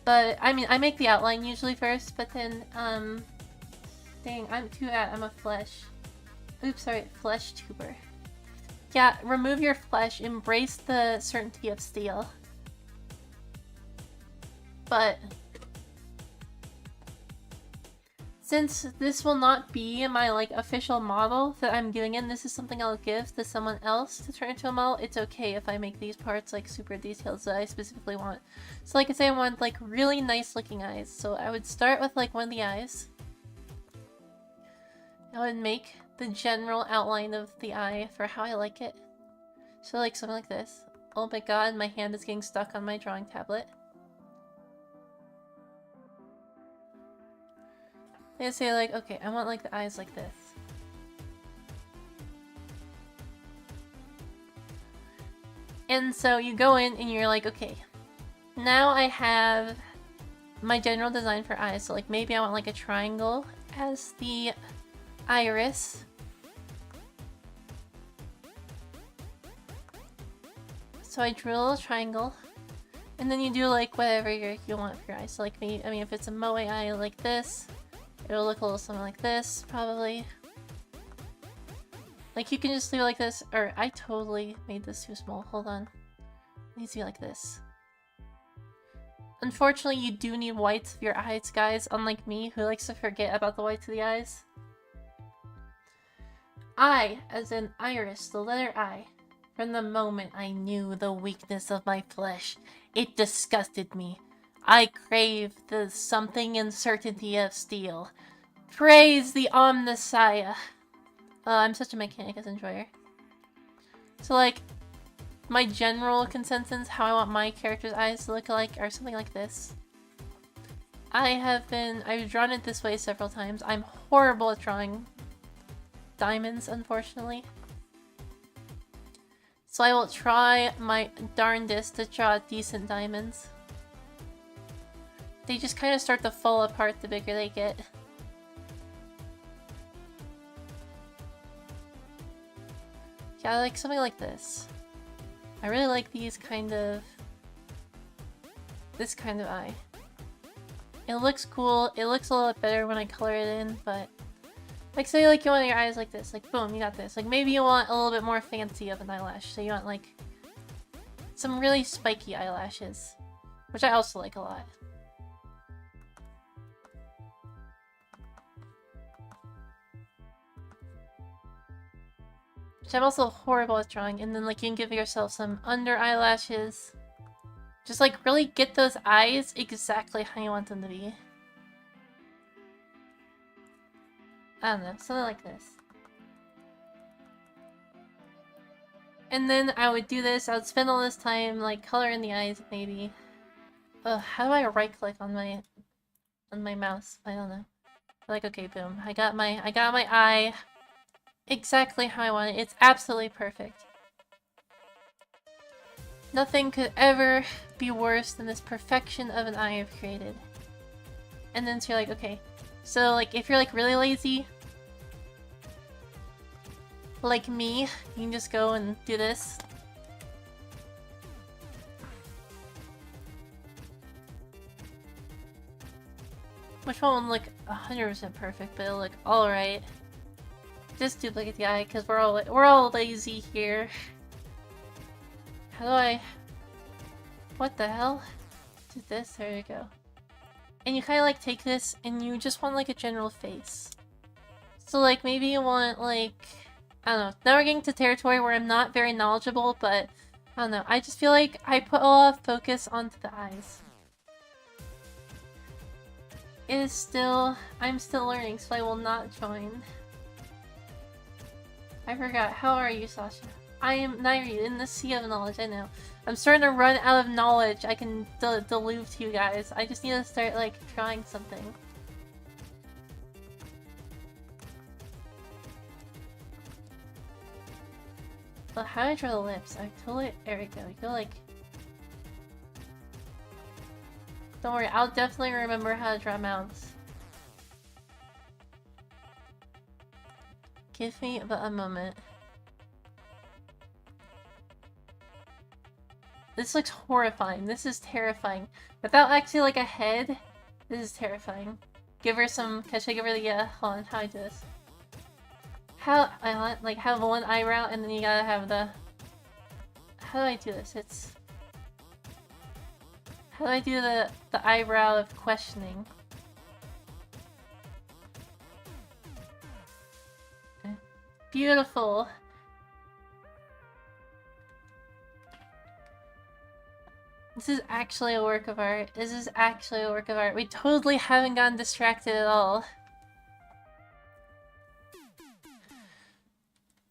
But, I mean, I make the outline usually first, but then, dang, I'm a flesh. Oops, sorry, flesh tuber. Yeah, remove your flesh, embrace the certainty of steel. But, since this will not be my, like, official model that I'm doing in, this is something I'll give to someone else to turn into a model, it's okay if I make these parts, like, super detailed that I specifically want. So, like I say, I want, like, really nice looking eyes. So I would start with, like, one of the eyes. I would make the general outline of the eye for how I like it. So, like, something like this. Oh my god, my hand is getting stuck on my drawing tablet. I say like, okay, I want like the eyes like this. And so you go in and you're like, okay, now I have my general design for eyes. So like maybe I want like a triangle as the iris. So I drew a little triangle. And then you do like whatever you want for your eyes. So like me, I mean if it's a moe eye like this, it'll look a little something like this, probably. Like, you can just leave it like this, or I totally made this too small. Hold on. It needs to be like this. Unfortunately, you do need whites of your eyes, guys, unlike me, who likes to forget about the whites of the eyes. I, as in iris, the letter I. From the moment I knew the weakness of my flesh, it disgusted me. I crave the something uncertainty of steel. Praise the Omnissiah. I'm such a mechanic as enjoyer. So like, my general consensus, how I want my character's eyes to look like, are something like this. I've drawn it this way several times. I'm horrible at drawing diamonds, unfortunately. So I will try my darndest to draw decent diamonds. They just kind of start to fall apart the bigger they get. Yeah, I like something like this. I really like these kind of... this kind of eye. It looks cool. It looks a little bit better when I color it in, but like say like you want your eyes like this, like boom, you got this. Like maybe you want a little bit more fancy of an eyelash, so you want like some really spiky eyelashes, which I also like a lot. Which I'm also horrible at drawing, and then like you can give yourself some under eyelashes. Just like really get those eyes exactly how you want them to be. I don't know, something like this. And then I would do this, I would spend all this time like coloring the eyes maybe. How do I right click on my mouse? I don't know. Like okay, boom. I got my eye exactly how I want it. It's absolutely perfect. Nothing could ever be worse than this perfection of an eye I've created. And then so you're like, okay. So like if you're like really lazy, like me, you can just go and do this. Which won't look 100% perfect, but it'll look alright. Just duplicate the eye, because we're all lazy here. How do I... What the hell? Do this, there you go. And you kind of like take this, and you just want like a general face. So like maybe you want like... I don't know. Now we're getting to territory where I'm not very knowledgeable, but I don't know. I just feel like I put a lot of focus onto the eyes. It is still... I'm still learning, so I will not join. I forgot. How are you, Sasha? I am Nairi in the sea of knowledge, I know. I'm starting to run out of knowledge I can delude to you guys. I just need to start, like, trying something. But how do I draw the lips? I totally... There we go. You go, like... Don't worry, I'll definitely remember how to draw mouths. Give me but a moment. This looks horrifying. This is terrifying. Without actually like a head, this is terrifying. Give her some... Can I give her the... hold on, how do I do this? How... I want, like, have one eyebrow and then you gotta have the... How do I do this? It's... How do I do the eyebrow of questioning? Beautiful! This is actually a work of art. This is actually a work of art. We totally haven't gotten distracted at all.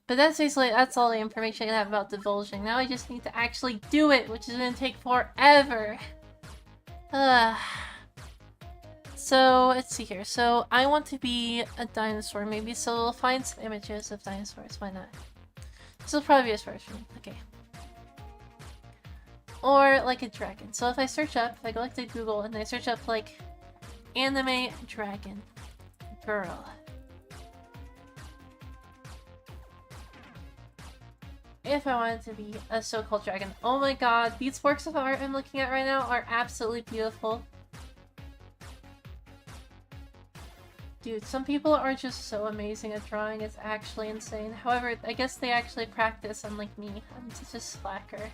But that's basically, that's all the information I have about divulging. Now I just need to actually do it, which is gonna take forever. So, let's see here. So, I want to be a dinosaur maybe, so we'll find some images of dinosaurs. Why not? This will probably be his first one. Okay. Or, like, a dragon. So if I search up, if I go like to Google and I search up, like, anime dragon girl. If I wanted to be a so-called dragon. Oh my god, these works of art I'm looking at right now are absolutely beautiful. Dude, some people are just so amazing at drawing, it's actually insane. However, I guess they actually practice, unlike me. I'm such a slacker.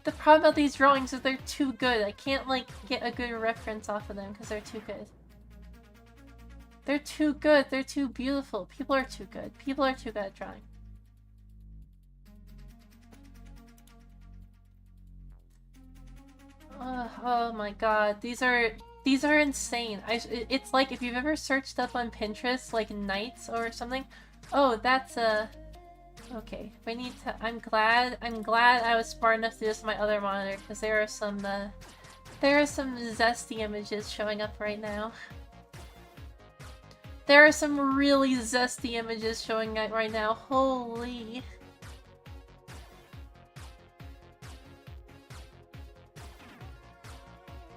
The problem about these drawings is they're too good. I can't, like, get a good reference off of them because they're too good. They're too good. They're too beautiful. People are too good. People are too good at drawing. Oh my god. These are insane. It's like if you've ever searched up on Pinterest, like, knights or something. Oh, that's a... Okay, we need to... I'm glad I was smart enough to do this on my other monitor, because there are some zesty images showing up right now. There are some really zesty images showing up right now. Holy...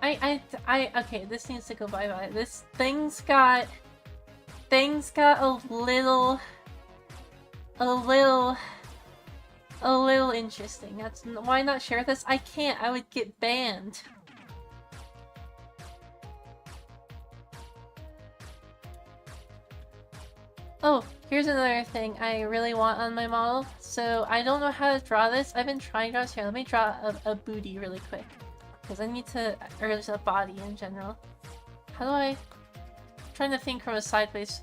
okay, this needs to go bye-bye. Things got a little a little interesting. That's why not share this? I can't. I would get banned. Oh, here's another thing I really want on my model. So I don't know how to draw this. I've been trying to draw this here. Let me draw a booty really quick. Because I need to, or just a body in general. How do I'm trying to think from a sideways.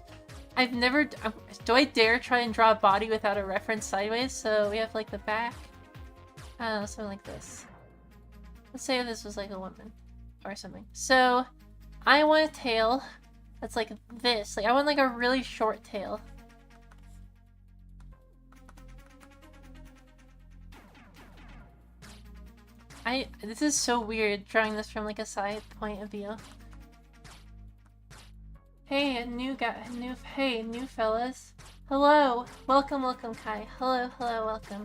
I've never, do I dare try and draw a body without a reference sideways? So we have like the back. I don't know, something like this. Let's say this was like a woman or something. So I want a tail that's like this. Like I want like a really short tail. This is so weird drawing this from like a side point of view. Hey, new fellas. Hello, welcome, Kai. Hello, welcome.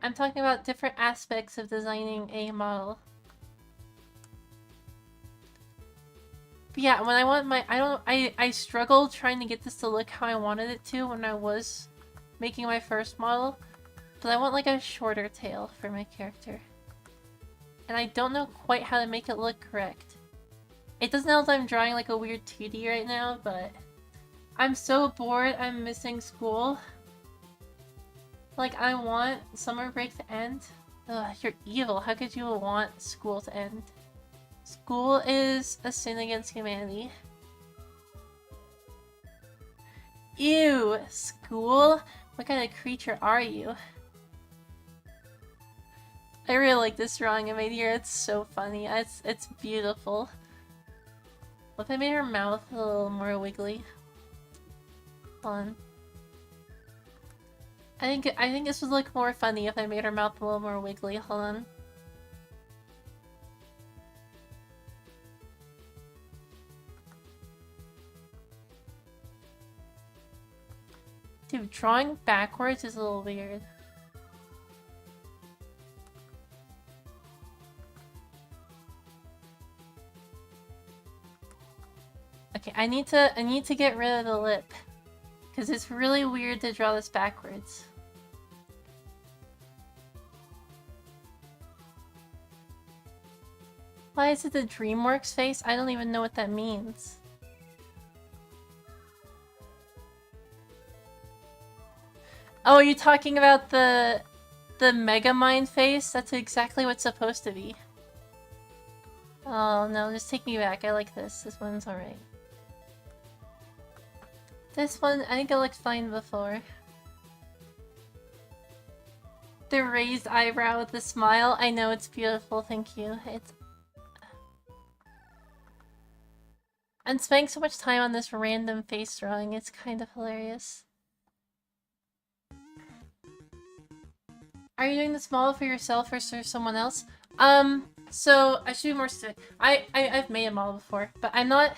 I'm talking about different aspects of designing a model. But yeah, when I want my, I struggled trying to get this to look how I wanted it to when I was making my first model. But I want like a shorter tail for my character. And I don't know quite how to make it look correct. It doesn't help that I'm drawing like a weird 2D right now, but I'm so bored I'm missing school. Like, I want summer break to end. Ugh, you're evil. How could you want school to end? School is a sin against humanity. Ew! School? What kind of creature are you? I really like this drawing I made here. It's so funny. It's beautiful. What if I made her mouth a little more wiggly? Hold on. I think this would look more funny if I made her mouth a little more wiggly. Hold on. Dude, drawing backwards is a little weird. Okay, I need to get rid of the lip. Because it's really weird to draw this backwards. Why is it the DreamWorks face? I don't even know what that means. Oh, are you talking about the Megamind face? That's exactly what's supposed to be. Oh no, just take me back. I like this. This one's alright. This one, I think it looked fine before. The raised eyebrow with the smile. I know, it's beautiful, thank you. I'm spending so much time on this random face drawing, it's kind of hilarious. Are you doing this model for yourself or for someone else? So I should be more specific. I've made a model before, but I'm not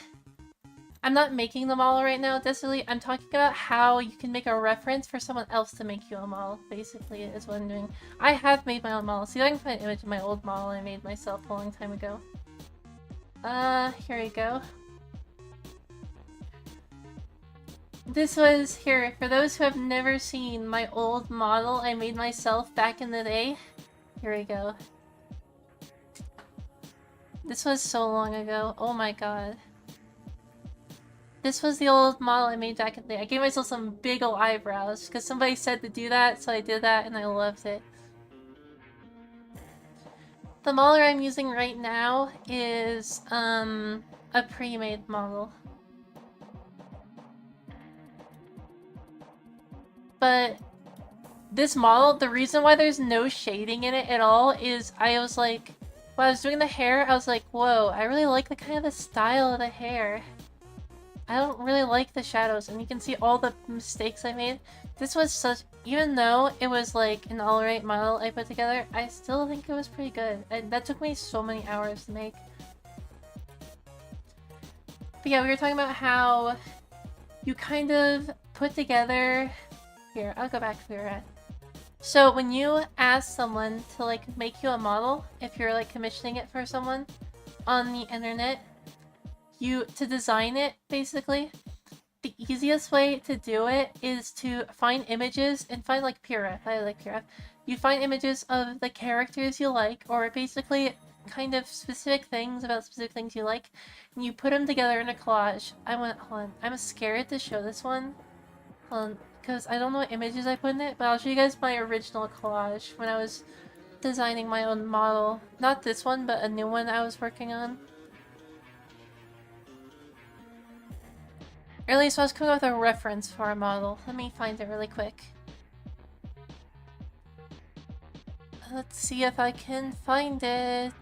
making the model right now, definitely. I'm talking about how you can make a reference for someone else to make you a model, basically, is what I'm doing. I have made my own model. See if I can find an image of my old model I made myself a long time ago. Here we go. This was, here, for those who have never seen my old model I made myself back in the day. Here we go. This was so long ago. Oh my god. This was the old model I made back in the day. I gave myself some big ol' eyebrows because somebody said to do that, so I did that and I loved it. The model I'm using right now is a pre-made model. But this model, the reason why there's no shading in it at all is I was like, when I was doing the hair, I was like, whoa, I really like the kind of the style of the hair. I don't really like the shadows, and you can see all the mistakes I made. This was such, even though it was like an alright model I put together, I still think it was pretty good. And that took me so many hours to make. But yeah, we were talking about how you kind of put together... Here, I'll go back to where we're at. So when you ask someone to like make you a model, if you're like commissioning it for someone on the internet, to design it, basically, the easiest way to do it is to find images and find like PRF. I like PRF. You find images of the characters you like, or basically kind of specific things about specific things you like, and you put them together in a collage. Hold on. I'm scared to show this one. Hold on, because I don't know what images I put in it, but I'll show you guys my original collage when I was designing my own model. Not this one, but a new one I was working on. Or at least I was coming up with a reference for a model. Let me find it really quick. Let's see if I can find it.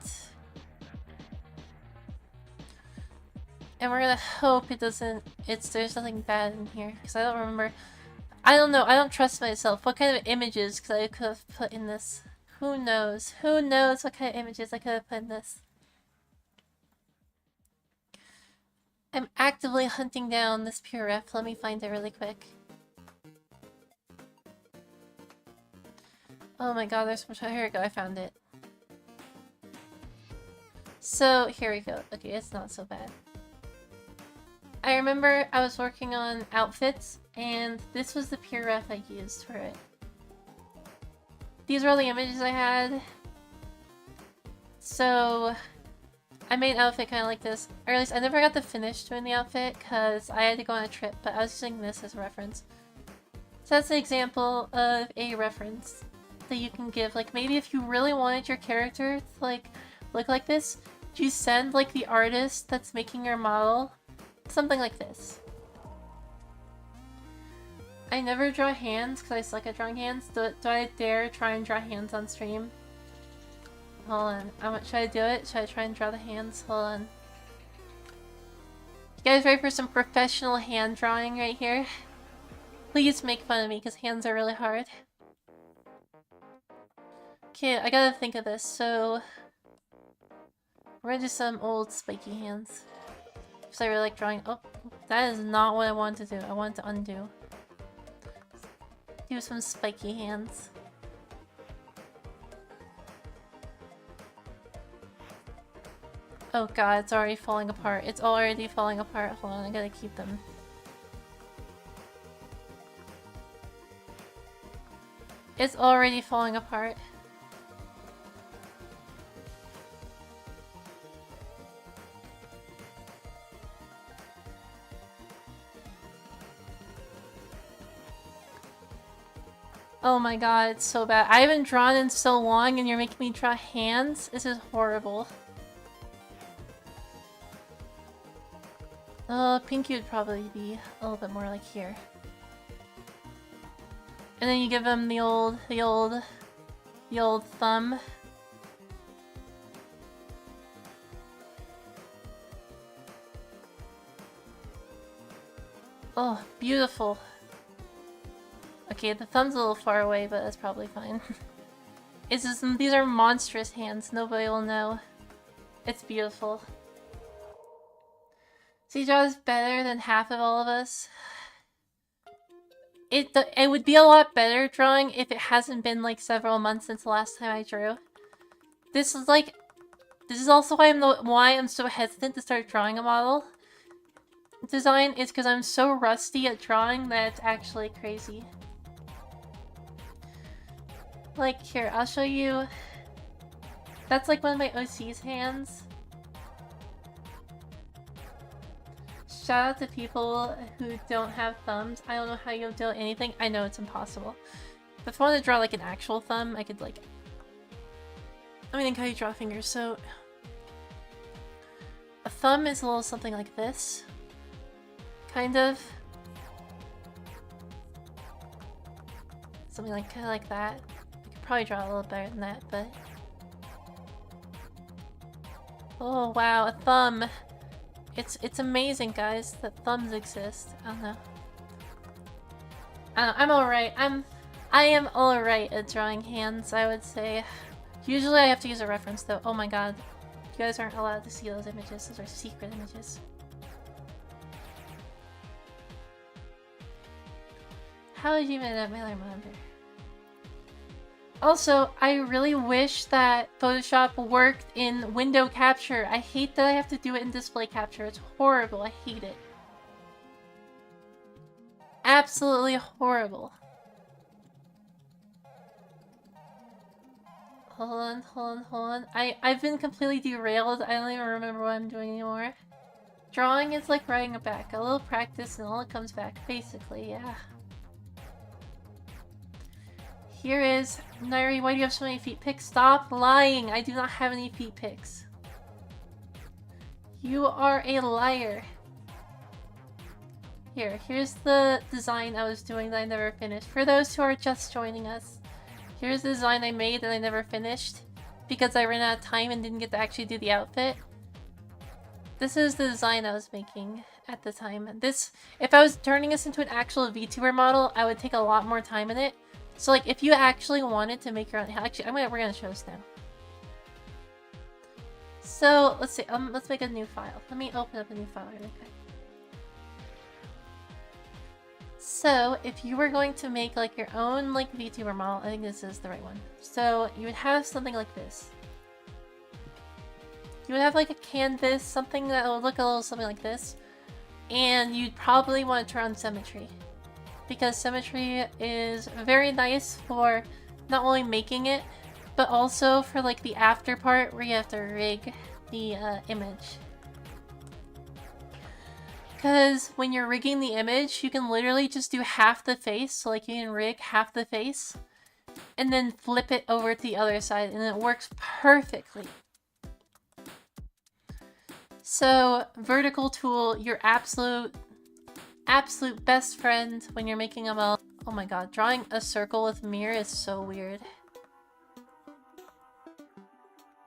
And we're gonna hope there's nothing bad in here, because I don't remember. I don't know, I don't trust myself. What kind of images could I have put in this? Who knows? Who knows what kind of images I could have put in this? I'm actively hunting down this PRF. Let me find it really quick. Oh my god, there's so much. Here we go, I found it. So, here we go. Okay, it's not so bad. I remember I was working on outfits, and this was the PRF I used for it. These were all the images I had. So, I made an outfit kind of like this. Or at least I never got to finish doing the outfit because I had to go on a trip, but I was using this as a reference. So that's an example of a reference that you can give. Like, maybe if you really wanted your character to, like, look like this, you send, like, the artist that's making your model something like this. I never draw hands because I suck at drawing hands. Do I dare try and draw hands on stream? Hold on. Should I do it? Should I try and draw the hands? Hold on. You guys ready for some professional hand drawing right here? Please make fun of me because hands are really hard. Okay, I gotta think of this. So, we're gonna do some old spiky hands. Because I really like drawing. Oh, that is not what I wanted to do. I wanted to undo. Do some spiky hands. Oh god, it's already falling apart. It's already falling apart. Hold on, I gotta keep them. It's already falling apart. Oh my god, it's so bad. I haven't drawn in so long and you're making me draw hands? This is horrible. Pinky would probably be a little bit more like here. And then you give him the old thumb. Oh, beautiful. Okay, the thumb's a little far away, but that's probably fine. These are monstrous hands. Nobody will know. It's beautiful. So he draws better than half of all of us. It would be a lot better drawing if it hasn't been like several months since the last time I drew. This is also why I'm so hesitant to start drawing a model design, is because I'm so rusty at drawing that it's actually crazy. Like, here, I'll show you. That's like one of my OC's hands. Shout out to people who don't have thumbs. I don't know how you'll do anything. I know it's impossible. But if I want to draw like an actual thumb, I could like... Let me think how you draw fingers. So... a thumb is a little something like this. Kind of. Something like kind of like that. I could probably draw a little better than that, but... Oh wow, a thumb! It's amazing, guys, that thumbs exist. I don't know. I'm alright. I am alright at drawing hands, I would say. Usually I have to use a reference though. Oh my god. You guys aren't allowed to see those images. Those are secret images. How did you make that mailer remember? Also, I really wish that Photoshop worked in window capture. I hate that I have to do it in display capture. It's horrible. I hate it. absolutely horrible. Hold on. I've been completely derailed. I don't even remember what I'm doing anymore. Drawing is like riding a back. A little practice and all it comes back, basically, yeah. Here is... Nairi, why do you have so many feet pics? Stop lying! I do not have any feet pics. You are a liar. Here's the design I was doing that I never finished. For those who are just joining us, here's the design I made that I never finished because I ran out of time and didn't get to actually do the outfit. This is the design I was making at the time. This, if I was turning this into an actual VTuber model, I would take a lot more time in it. So like, if you actually wanted to make your own, actually, we're gonna show this now. So let's see, let's make a new file. Let me open up a new file really quick. So if you were going to make like your own like VTuber model, I think this is the right one. So you would have something like this. You would have like a canvas, something that would look a little something like this. And you'd probably want to turn on symmetry. Because symmetry is very nice for not only making it, but also for like the after part where you have to rig the image. Because when you're rigging the image, you can literally just do half the face. So like you can rig half the face and then flip it over to the other side and it works perfectly. So vertical tool, your absolute best friend when you're making a model. Oh my god, drawing a circle with mirror is so weird.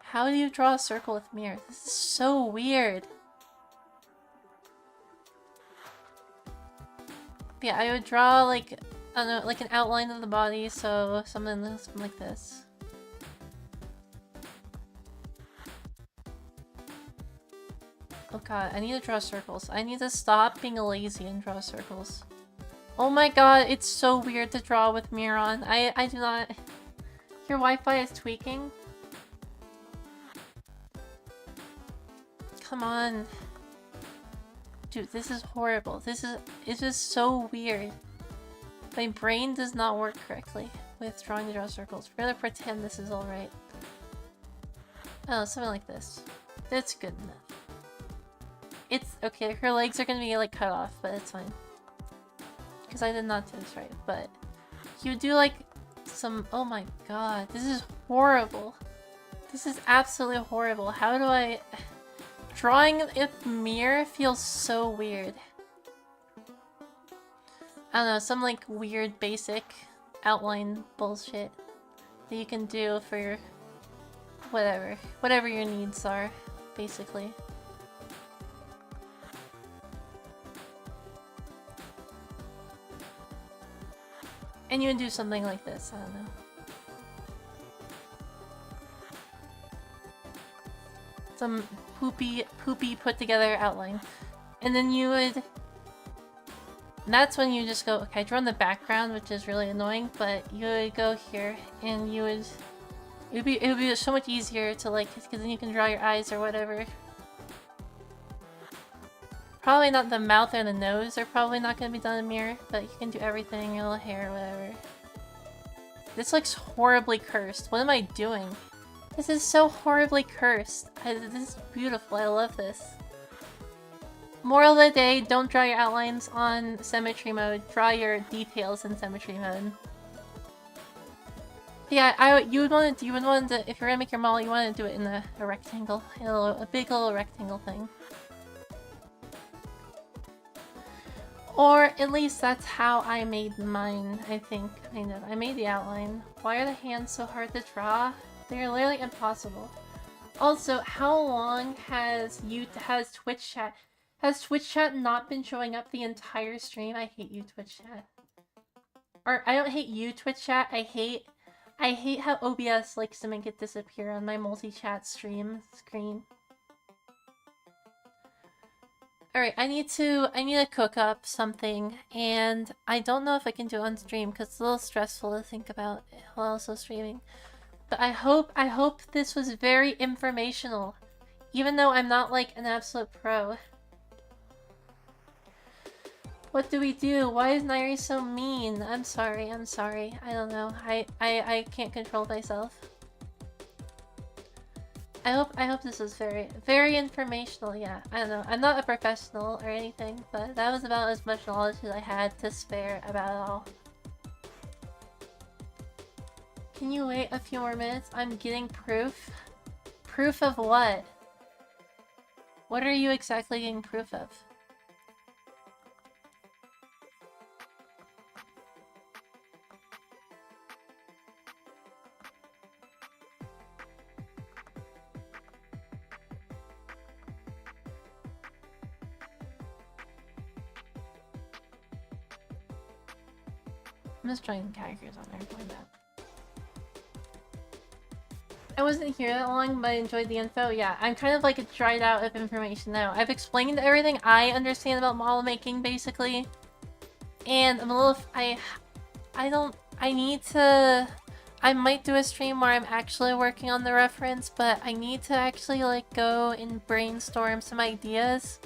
How do you draw a circle with mirror? This is so weird. Yeah, I would draw like, I don't know, like an outline of the body, so something like this. Oh god, I need to draw circles. I need to stop being lazy and draw circles. Oh my god, it's so weird to draw with mirror on. I do not... Your Wi-Fi is tweaking? Come on. Dude, this is horrible. It's just so weird. My brain does not work correctly with trying to draw circles. We're gonna pretend this is alright. Oh, something like this. That's good enough. It's okay, her legs are gonna be like cut off, but it's fine. Because I did not do this right, but you do like some... Oh my god, this is horrible. This is absolutely horrible. How do I... Drawing with mirror feels so weird. I don't know, some like weird basic outline bullshit that you can do for your... Whatever your needs are, basically. And you would do something like this, I don't know. Some poopy put together outline. And then you would... That's when you just go, okay, I draw in the background, which is really annoying, but you would go here and you would... It would be so much easier to like, because then you can draw your eyes or whatever. Probably not the mouth or the nose are probably not going to be done in mirror, but you can do everything, your little hair, whatever. This looks horribly cursed. What am I doing? This is so horribly cursed. This is beautiful. I love this. Moral of the day, don't draw your outlines on symmetry mode. Draw your details in symmetry mode. Yeah, you would want to, if you're gonna make your model, you want to do it in a rectangle. A big little rectangle thing. Or at least that's how I made mine, I think. Kind of. I made the outline. Why are the hands so hard to draw? They're literally impossible. Also, how long has Twitch chat? Has Twitch chat not been showing up the entire stream? I hate you, Twitch chat. Or I don't hate you, Twitch chat. I hate how OBS likes to make it disappear on my multi-chat stream screen. Alright, I need to cook up something, and I don't know if I can do it on stream because it's a little stressful to think about while also streaming. But I hope this was very informational, even though I'm not like an absolute pro. What do we do? Why is Nairi so mean? I'm sorry, I'm sorry. I don't know. I can't control myself. I hope this was very informational, yeah. I don't know. I'm not a professional or anything, but that was about as much knowledge as I had to spare about it all. Can you wait a few more minutes? I'm getting proof. Proof of what? What are you exactly getting proof of? I'm just trying characters on there. Find that. I wasn't here that long, but I enjoyed the info. Yeah, I'm kind of like dried out of information now. I've explained everything I understand about model making, basically. And I'm a little... I need to... I might do a stream where I'm actually working on the reference, but I need to actually, like, go and brainstorm some ideas.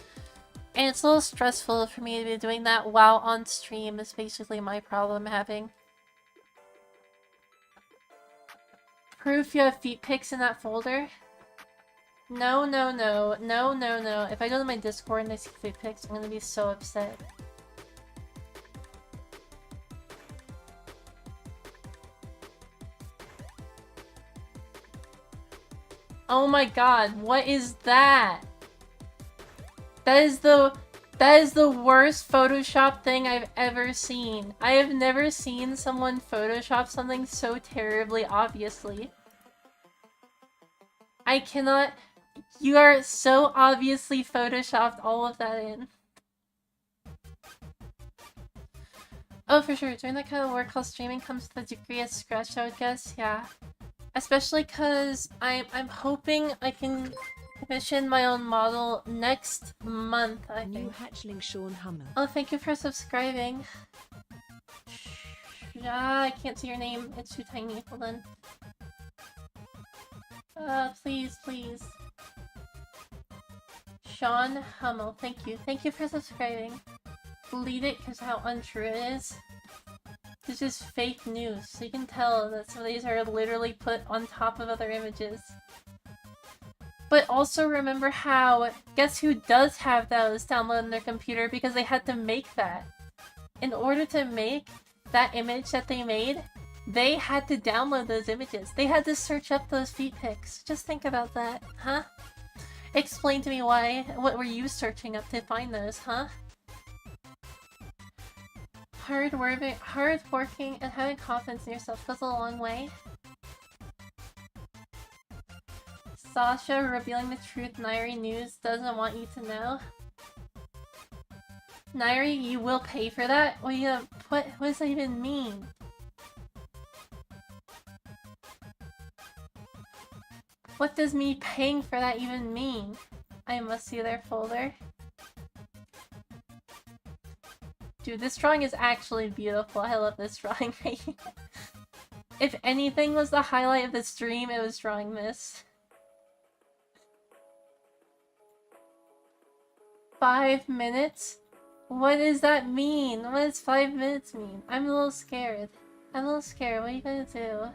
And it's a little stressful for me to be doing that while on stream is basically my problem having. Proof you have feet pics in that folder? No, no, no. No, no, no. If I go to my Discord and I see feet pics, I'm gonna be so upset. Oh my god, what is that? That is the worst Photoshop thing I've ever seen. I have never seen someone Photoshop something so terribly obviously. I cannot... You are so obviously Photoshopped all of that in. Oh, for sure. Doing that kind of work while streaming comes with a degree of scratch, I would guess. Yeah. Especially because I'm hoping I can commission my own model next month, I think. New hatchling Sean Hummer. Oh, thank you for subscribing. Ah, I can't see your name. It's too tiny. Hold on. Please, please. Sean Hummel, thank you. Thank you for subscribing. Delete it because how untrue it is. This is fake news, so you can tell that some of these are literally put on top of other images. But also remember how, guess who does have those downloaded on their computer because they had to make that. In order to make that image that they made, they had to download those images. They had to search up those feet pics. Just think about that, huh? Explain to me why. What were you searching up to find those, huh? Hard working and having confidence in yourself goes a long way. Sasha revealing the truth Nairi News doesn't want you to know. Nairi, you will pay for that? What does that even mean? What does me paying for that even mean? I must see their folder. Dude, this drawing is actually beautiful. I love this drawing. If anything was the highlight of the stream, it was drawing this. 5 minutes? What does that mean? What does 5 minutes mean? I'm a little scared. I'm a little scared. What are you gonna do?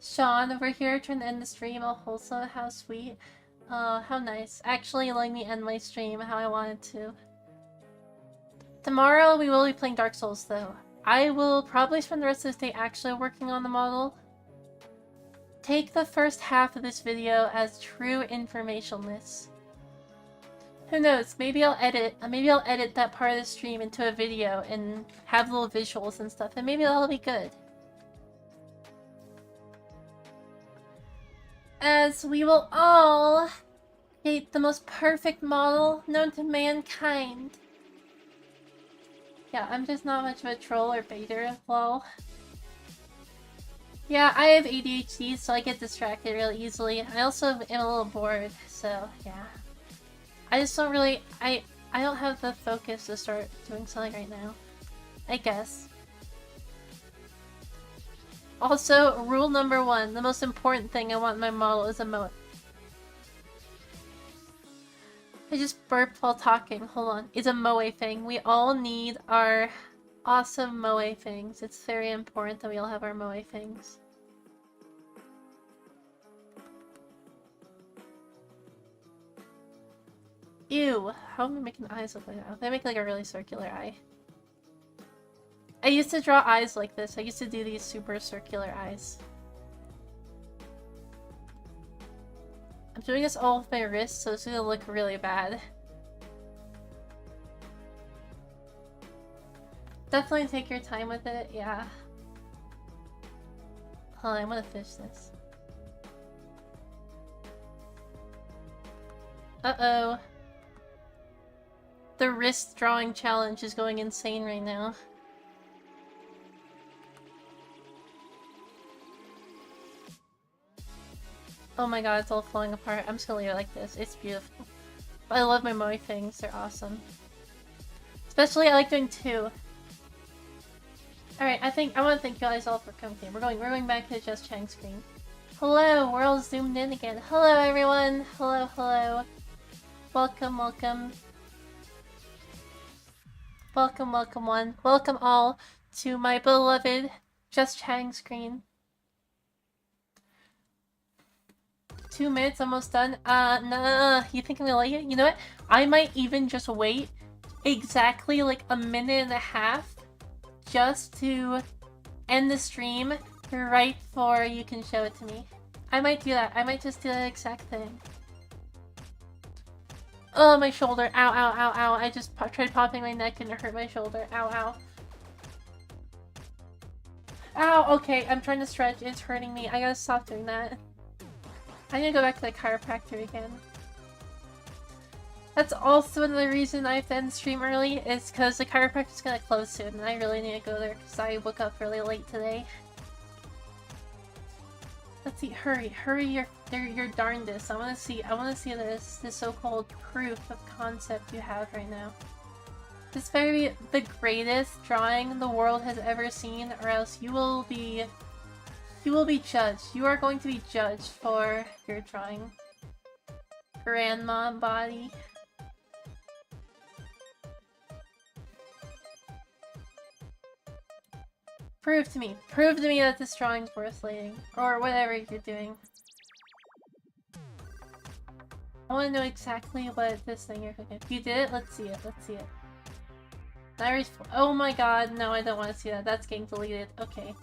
Sean, over here trying to end the stream all wholesome. How sweet. Oh, how nice. Actually letting me end my stream how I wanted to. Tomorrow we will be playing Dark Souls though. I will probably spend the rest of this day actually working on the model. Take the first half of this video as true informationless. Who knows, maybe I'll edit that part of the stream into a video and have little visuals and stuff, and maybe that'll be good. As we will all create the most perfect model known to mankind. Yeah, I'm just not much of a troll or baiter, lol. Yeah, I have ADHD, so I get distracted really easily. I also am a little bored, so yeah. I just don't really... I don't have the focus to start doing something right now. I guess. Also, rule number 1, the most important thing I want in my model is a moat. I just burped while talking. Hold on. It's a moe thing. We all need our awesome moe things. It's very important that we all have our moe things. Ew. How am I making eyes look like that? I make like a really circular eye. I used to draw eyes like this. I used to do these super circular eyes. I'm doing this all with my wrist, so it's gonna look really bad. Definitely take your time with it, yeah. Hold on, I want to fish this. Uh-oh. The wrist drawing challenge is going insane right now. Oh my god, it's all falling apart. I'm just gonna leave it like this. It's beautiful. I love my moe things. They're awesome. Especially, I like doing two. Alright, I want to thank you guys all for coming. We're going back to Just Chang screen. Hello, we're all zoomed in again. Hello, everyone. Hello, hello. Welcome, welcome. Welcome, welcome one. Welcome all to my beloved Just Chang screen. 2 minutes, almost done. Nah, you think I'm gonna like it? You know what? I might even just wait exactly like a minute and a half just to end the stream right before you can show it to me. I might do that. I might just do that exact thing. Oh, my shoulder. Ow, ow, ow, ow. I just tried popping my neck and it hurt my shoulder. Ow, ow. Ow, okay. I'm trying to stretch. It's hurting me. I gotta stop doing that. I need to go back to the chiropractor again. That's also another reason I have to end the stream early, is because the chiropractor's gonna close soon, and I really need to go there because I woke up really late today. Let's see, hurry your darndest. I wanna see this so-called proof of concept you have right now. This better be the greatest drawing the world has ever seen, or else you will be judged. You are going to be judged for your drawing. Grandma body. Prove to me that this drawing's worth lighting. Or whatever you're doing. I want to know exactly what this thing you're cooking. If you did it, let's see it. Let's see it. Diary's full. Oh my god, no, I don't want to see that. That's getting deleted. Okay.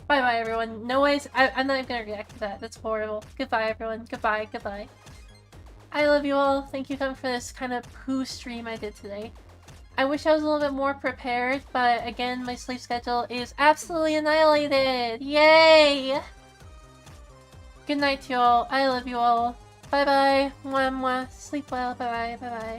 Bye-bye, everyone. No ways. I'm not even gonna react to that. That's horrible. Goodbye, everyone. Goodbye. Goodbye. I love you all. Thank you for this kind of poo stream I did today. I wish I was a little bit more prepared, but again, my sleep schedule is absolutely annihilated. Yay! Good night to you all. I love you all. Bye-bye. Mwah, mwah. Sleep well. Bye-bye. Bye-bye.